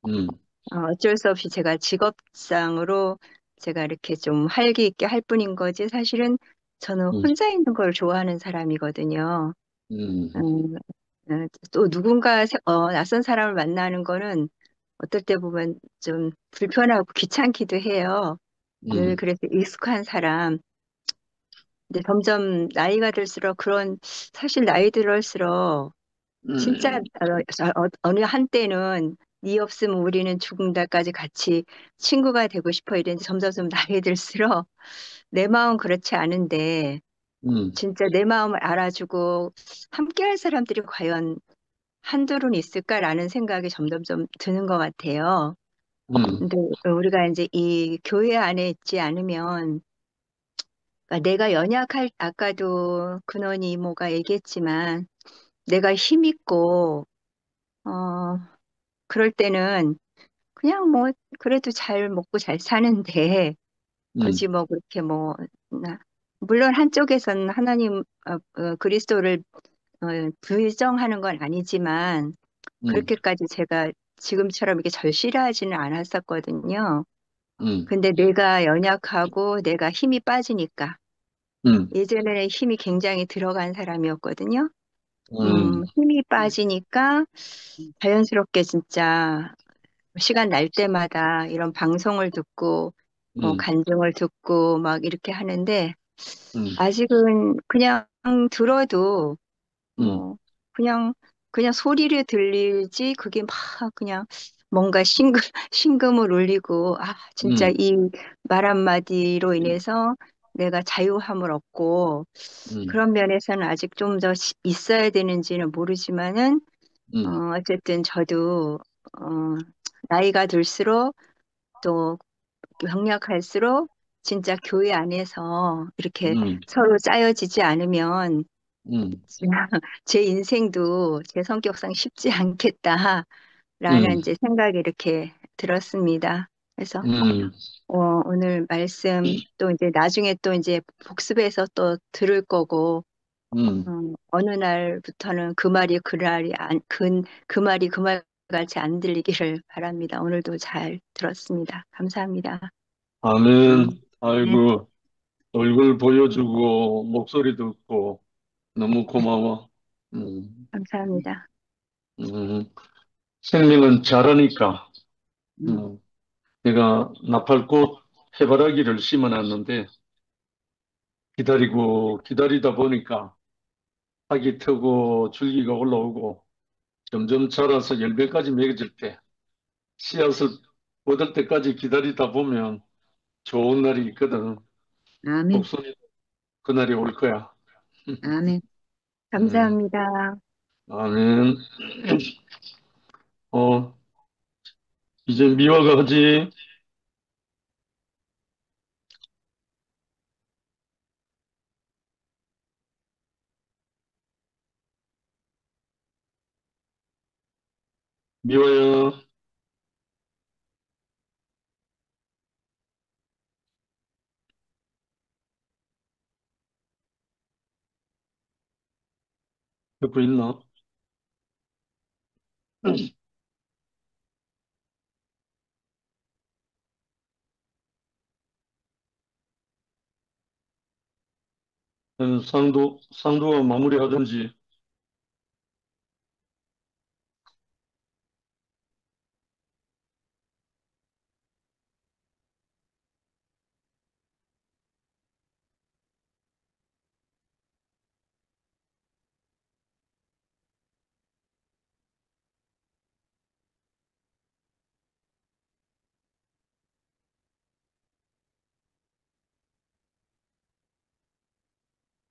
음, 어쩔 수 없이 제가 직업상으로 제가 이렇게 좀 활기 있게 할 뿐인 거지, 사실은 저는 음, 혼자 있는 걸 좋아하는 사람이거든요. 음, 음, 또 누군가 낯선 사람을 만나는 거는 어떨 때 보면 좀 불편하고 귀찮기도 해요. 늘 음, 그래서 익숙한 사람. 근데 점점 나이가 들수록 사실 나이 들을수록 진짜 음, 어느 한때는 네 없으면 우리는 죽는다까지 같이 친구가 되고 싶어 이랬는데 점점 나이 들수록 내 마음 그렇지 않은데 음, 진짜 내 마음을 알아주고 함께할 사람들이 과연 한둘은 있을까라는 생각이 점점 드는 것 같아요. 음, 근데 우리가 이제 이 교회 안에 있지 않으면, 그러니까 내가 아까도 근원이 이모가 얘기했지만, 내가 힘 있고, 어, 그럴 때는 그냥 뭐, 그래도 잘 먹고 잘 사는데, 음, 굳이 뭐 그렇게 뭐, 물론 한쪽에서는 하나님, 그리스도를 부정하는 건 아니지만, 음, 그렇게까지 제가 지금처럼 이렇게 절실하지는 않았었거든요. 음, 근데 내가 연약하고 내가 힘이 빠지니까 음, 예전에는 힘이 굉장히 들어간 사람이었거든요. 음, 힘이 빠지니까 자연스럽게 진짜 시간 날 때마다 이런 방송을 듣고 음, 간증을 듣고 막 이렇게 하는데 음, 아직은 그냥 들어도 음, 뭐 그냥 소리를 들리지 그게 막 그냥 뭔가 심금을 울리고 진짜 음, 이 말 한마디로 인해서 내가 자유함을 얻고 음, 그런 면에서는 아직 좀 더 있어야 되는지는 모르지만은 어쨌든 저도 어 나이가 들수록 또 경력할수록 진짜 교회 안에서 이렇게 음, 서로 짜여지지 않으면 음, 제 인생도 제 성격상 쉽지 않겠다라는 음, 이제 생각이 이렇게 들었습니다. 그래서 음, 오늘 말씀 또 이제 나중에 또 이제 복습해서 또 들을 거고 어느 날부터는 그 말이 그 말이 그 말 같이 안 들리기를 바랍니다. 오늘도 잘 들었습니다. 감사합니다. 아멘. 네, 아이고, 얼굴 보여주고, 목소리 듣고, 너무 고마워. 음, 감사합니다. 음, 생명은 자라니까, 음, 음, 내가 나팔꽃 해바라기를 심어놨는데, 기다리다 보니까 학이 트고 줄기가 올라오고, 점점 자라서 열매까지 맺을 때, 씨앗을 얻을 때까지 기다리다 보면 좋은 날이 있거든. 아멘, 복순이 그날이 올 거야. 아멘. 음, 감사합니다. 아멘. 어, 이제 미화가 하지. 미화야, 옆에 있나? 상도가 마무리하든지.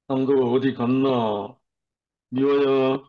상도가 어디 갔나? 미화야,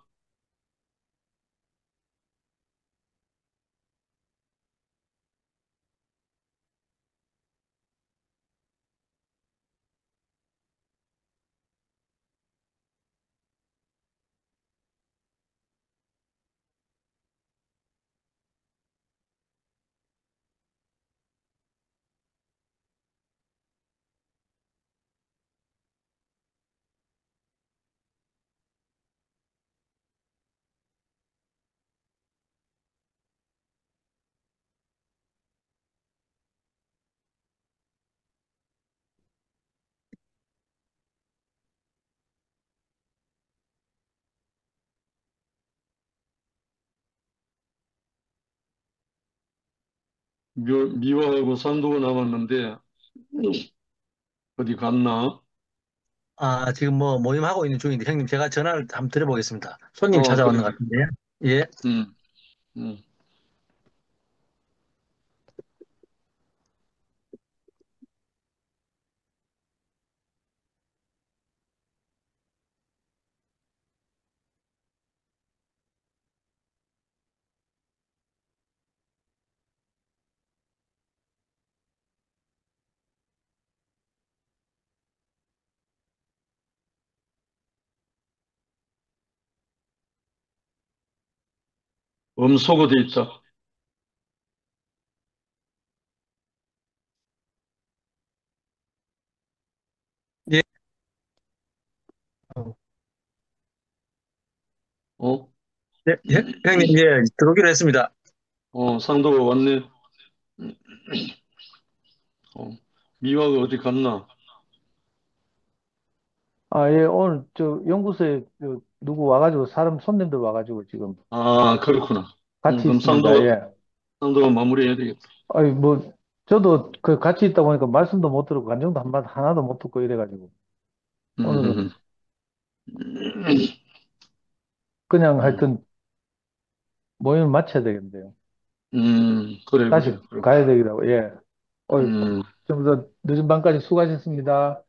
미화하고 상도가 남았는데, 어디 갔나? 아, 지금 뭐 모임하고 있는 중인데 형님 제가 전화를 한번 드려보겠습니다. 손님 그래, 찾아왔는 것 그래. 같은데요. 예. 음, 음. 음소거 돼 있다. 예. 어? 예, 형님, 예, 들어오기로 했습니다. 상도가 왔네. 어, 미화가 어디 갔나? 아, 예, 오늘 연구소에 누구 와가지고 손님들 와가지고 지금 아, 그렇구나. 같이 그럼 있습니다. 예. 상도가 마무리해야 되겠다. 아니, 저도 같이 있다 보니까 말씀도 못 들었고, 간정도 하나도 못 듣고 이래가지고, 오늘은 음, 그냥 음, 하여튼 모임을 마쳐야 되겠는데요. 그래, 다시 그래, 그래. 가야 되겠다고, 예. 음, 좀 더 늦은 밤까지 수고하셨습니다.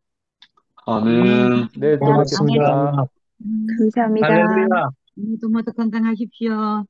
네, 아멘. 네, 또 고맙습니다. 뵙겠습니다. 음, 감사합니다. 할렐루야. 모두 모두 건강하십시오.